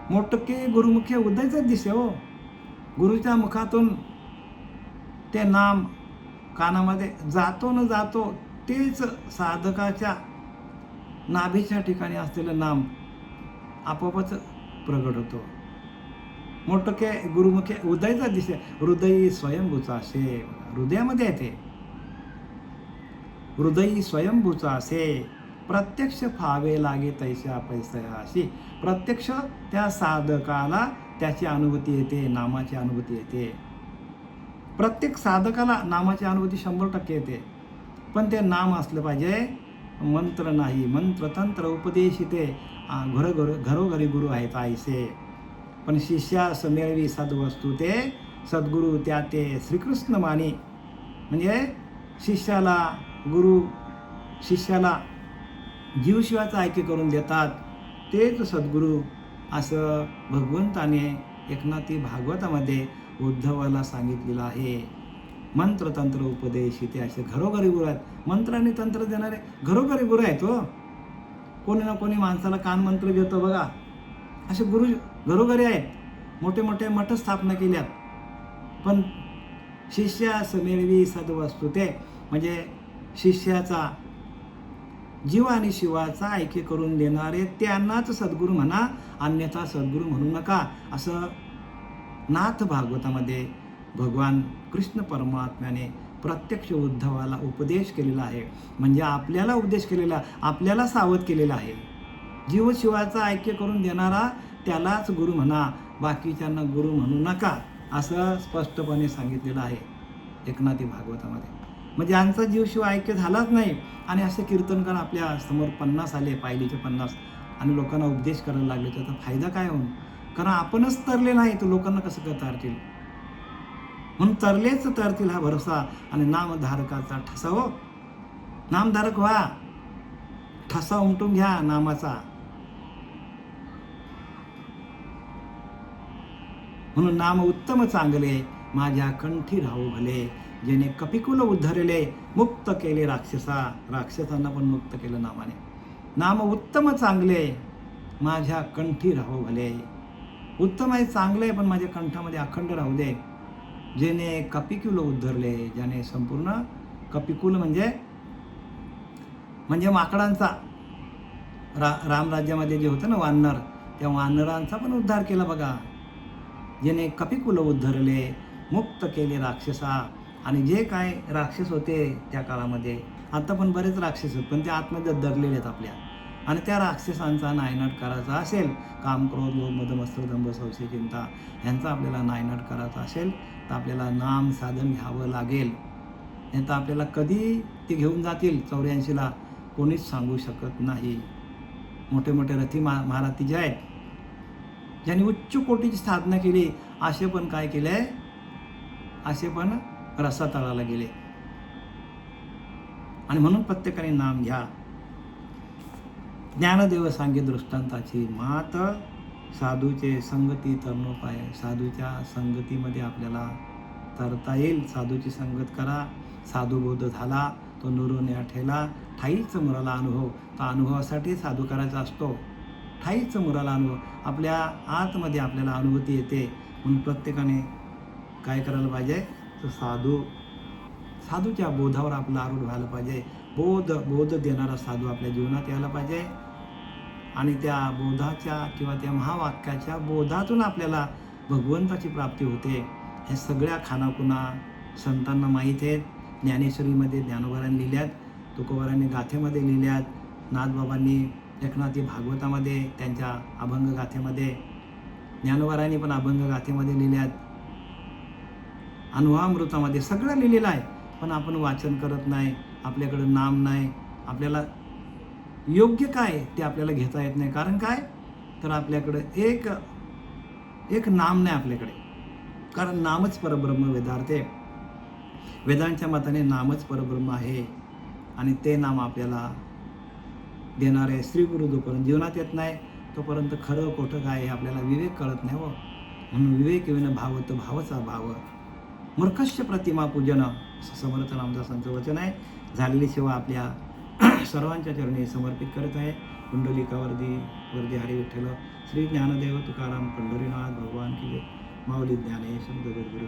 Speaker 1: मोठके गुरुमुखे उदय जग दिसे. हो, गुरुच्या मुखातून ते नाम कानामध्ये जातो न जातो, तेच साधकाच्या नाभीच्या ठिकाणी असलेलं नाम आपोआपच प्रगट होतो. मोठके गुरुमुखे उदयचा दिसे, हृदय स्वयंभूचा असे. हृदयामध्ये आहे ते. हृदय स्वयंभूचा असे, प्रत्यक्ष फावे लागे तैशा पैसा अशी. प्रत्यक्ष त्या साधकाला त्याची अनुभूती येते, नामाची अनुभूती येते. प्रत्येक साधकाला नामाची अनुभूती 100% येते. पण ते नाम असलं पाहिजे, मंत्र नाही. मंत्र तंत्र उपदेशिते घरोघरी गुरु आहेत आईसे. पण शिष्यास मिळवी सद्वस्तू ते, सद्गुरु त्या ते श्रीकृष्ण मानी. म्हणजे शिष्याला जीवशिवाचा ऐक्य करून देतात तेच सद्गुरू, असं भगवंताने एकनाथी भागवतामध्ये उद्धवाला सांगितलेलं आहे. मंत्र तंत्र उपदेशिते असे घरोघरी गुरु आहेत. मंत्र आणि तंत्र देणारे घरोघरी गुरु आहेत. हो, कोणी ना कोणी माणसाला कानमंत्र देतो बघा, असे गुरु घरोघरी आहेत. मोठे मोठे मठ स्थापना केल्यात. पण शिष्यास मिळवी सद्वस्तू ते, म्हणजे शिष्याचा जीव आणि शिवाचा ऐक्य करून देणारे त्यांनाच सद्गुरू म्हणा, अन्यथा सद्गुरू म्हणू नका, असं नाथ भागवतामध्ये भगवान कृष्ण परमात्म्याने प्रत्यक्ष उद्धवाला उपदेश केलेला आहे. म्हणजे आपल्याला उपदेश केलेला, आपल्याला सावध केलेला आहे. जीव शिवाचा ऐक्य करून देणारा त्यालाच गुरु म्हणा, बाकीच्यांना गुरु म्हणू नका, असं स्पष्टपणे सांगितलेलं आहे एकनाथी भागवतामध्ये. म्हणजे ज्यांचा जीवशिव ऐक्य झालाच नाही, आणि असे कीर्तनकार आपल्या समोर 50 आले, पायलीचे 50, आणि लोकांना उपदेश करायला लागले, त्याचा फायदा काय होऊन? कारण आपणच तरले नाही तर लोकांना कसं काय तारतील? म्हणून तरलेच तरतील हा भरोसा. आणि नामधारकाचा ठसा. हो, नामधारक व्हा, ठसा उमटून घ्या नामाचा. म्हणून नाम उत्तम चांगले, माझ्या कंठी राहू भले, जेणे कपिकुल उद्धरले, मुक्त केले राक्षसांना पण मुक्त केलं नामाने. नाम उत्तम चांगले, माझ्या कंठी राहू भले. उत्तम आहे, चांगलं आहे, पण माझ्या कंठामध्ये अखंड राहू दे. जेणे कपिकुल उद्धरले, ज्याने संपूर्ण कपिकुल म्हणजे माकडांचा, रामराज्यामध्ये जे होतं ना वानर, त्या वानरांचा पण उद्धार केला बघा. जेणे कपिकुल उद्धरले, मुक्त केले राक्षसा. आणि जे काय राक्षस होते त्या काळामध्ये, आता पण बरेच राक्षस आहेत, पण ते आतमध्ये दरलेले आहेत आपल्या. आणि त्या राक्षसांचा नायनाट करायचा असेल, काम, क्रोध, लोभ, मद, मत्सर, दंभ, संशय, चिंता ह्यांचा आपल्याला नायनाट करायचा असेल तर आपल्याला नाम साधन घ्यावं लागेल. नाही तर आपल्याला कधी ते घेऊन जातील 84ला कोणीच सांगू शकत नाही. मोठे मोठे रथी महारथी जे आहेत, ज्यांनी उच्च कोटीची साधना केली, असे पण काय केले, असे पण रसातळाला गेले. आणि म्हणून प्रत्येकाने नाम घ्या. ज्ञानदेव सांगे दृष्टांताची मात, साधूचे संगती तरणोपाय. साधूच्या संगतीमध्ये आपल्याला तरता येईल. साधूची संगत करा. साधू बोध झाला तो नुरून या ठेला, ठाईच मुराला अनुभव. तो अनुभवासाठी साधू करायचा असतो. ठाईच मुराला अनुभव. आपल्या आतमध्ये आपल्याला अनुभूती येते. म्हणून प्रत्येकाने काय करायला पाहिजे, तर साधूच्या बोधावर आपलं आरूढ व्हायला पाहिजे. बोध देणारा साधू आपल्या जीवनात यायला पाहिजे. आणि त्या बोधाच्या किंवा त्या महावाक्याच्या बोधातून आपल्याला भगवंताची प्राप्ती होते. हे सगळ्या खानापुना संतांना माहीत आहेत. ज्ञानेश्वरीमध्ये ज्ञानोबारांनी लिहिल्यात, तुकोबारांनी गाथेमध्ये लिहिल्यात, नाथबाबांनी एकनाथी भागवतामध्ये त्यांच्या अभंग गाथेमध्ये, ज्ञानोबारांनी पण अभंग गाथेमध्ये लिहिल्यात, अनुभवामृतामध्ये सगळं लिहिलेलं आहे. पण आपण वाचन करत नाही, आपल्याकडं नाम नाही. आपल्याला योग्य काय ते आपल्याला घेता येत नाही. कारण काय, तर आपल्याकडं एक नाम नाही आपल्याकडे. कारण नामच परब्रह्म वेदार्थे. वेदांच्या मताने नामच परब्रह्म आहे. आणि ते नाम आपल्याला देणारे श्री गुरु जोपर्यंत जीवनात येत नाही तोपर्यंत खरं खोटं काय हे आपल्याला विवेक कळत नाही. हो, म्हणून विवेक विन भावत भावचा भाव, मूर्खस्य प्रतिमा पूजन, समर्थ रामदासांचं वचन आहे. झालेली सेवा आपल्या सर्वांच्या चरणी समर्पित करत आहे. कुंडलिकावर्दी हरी विठ्ठल. श्री ज्ञानदेव तुकाराम पंढरीनाथ भगवान की जय. माऊली ज्ञानेश्वर जगद्गुरु.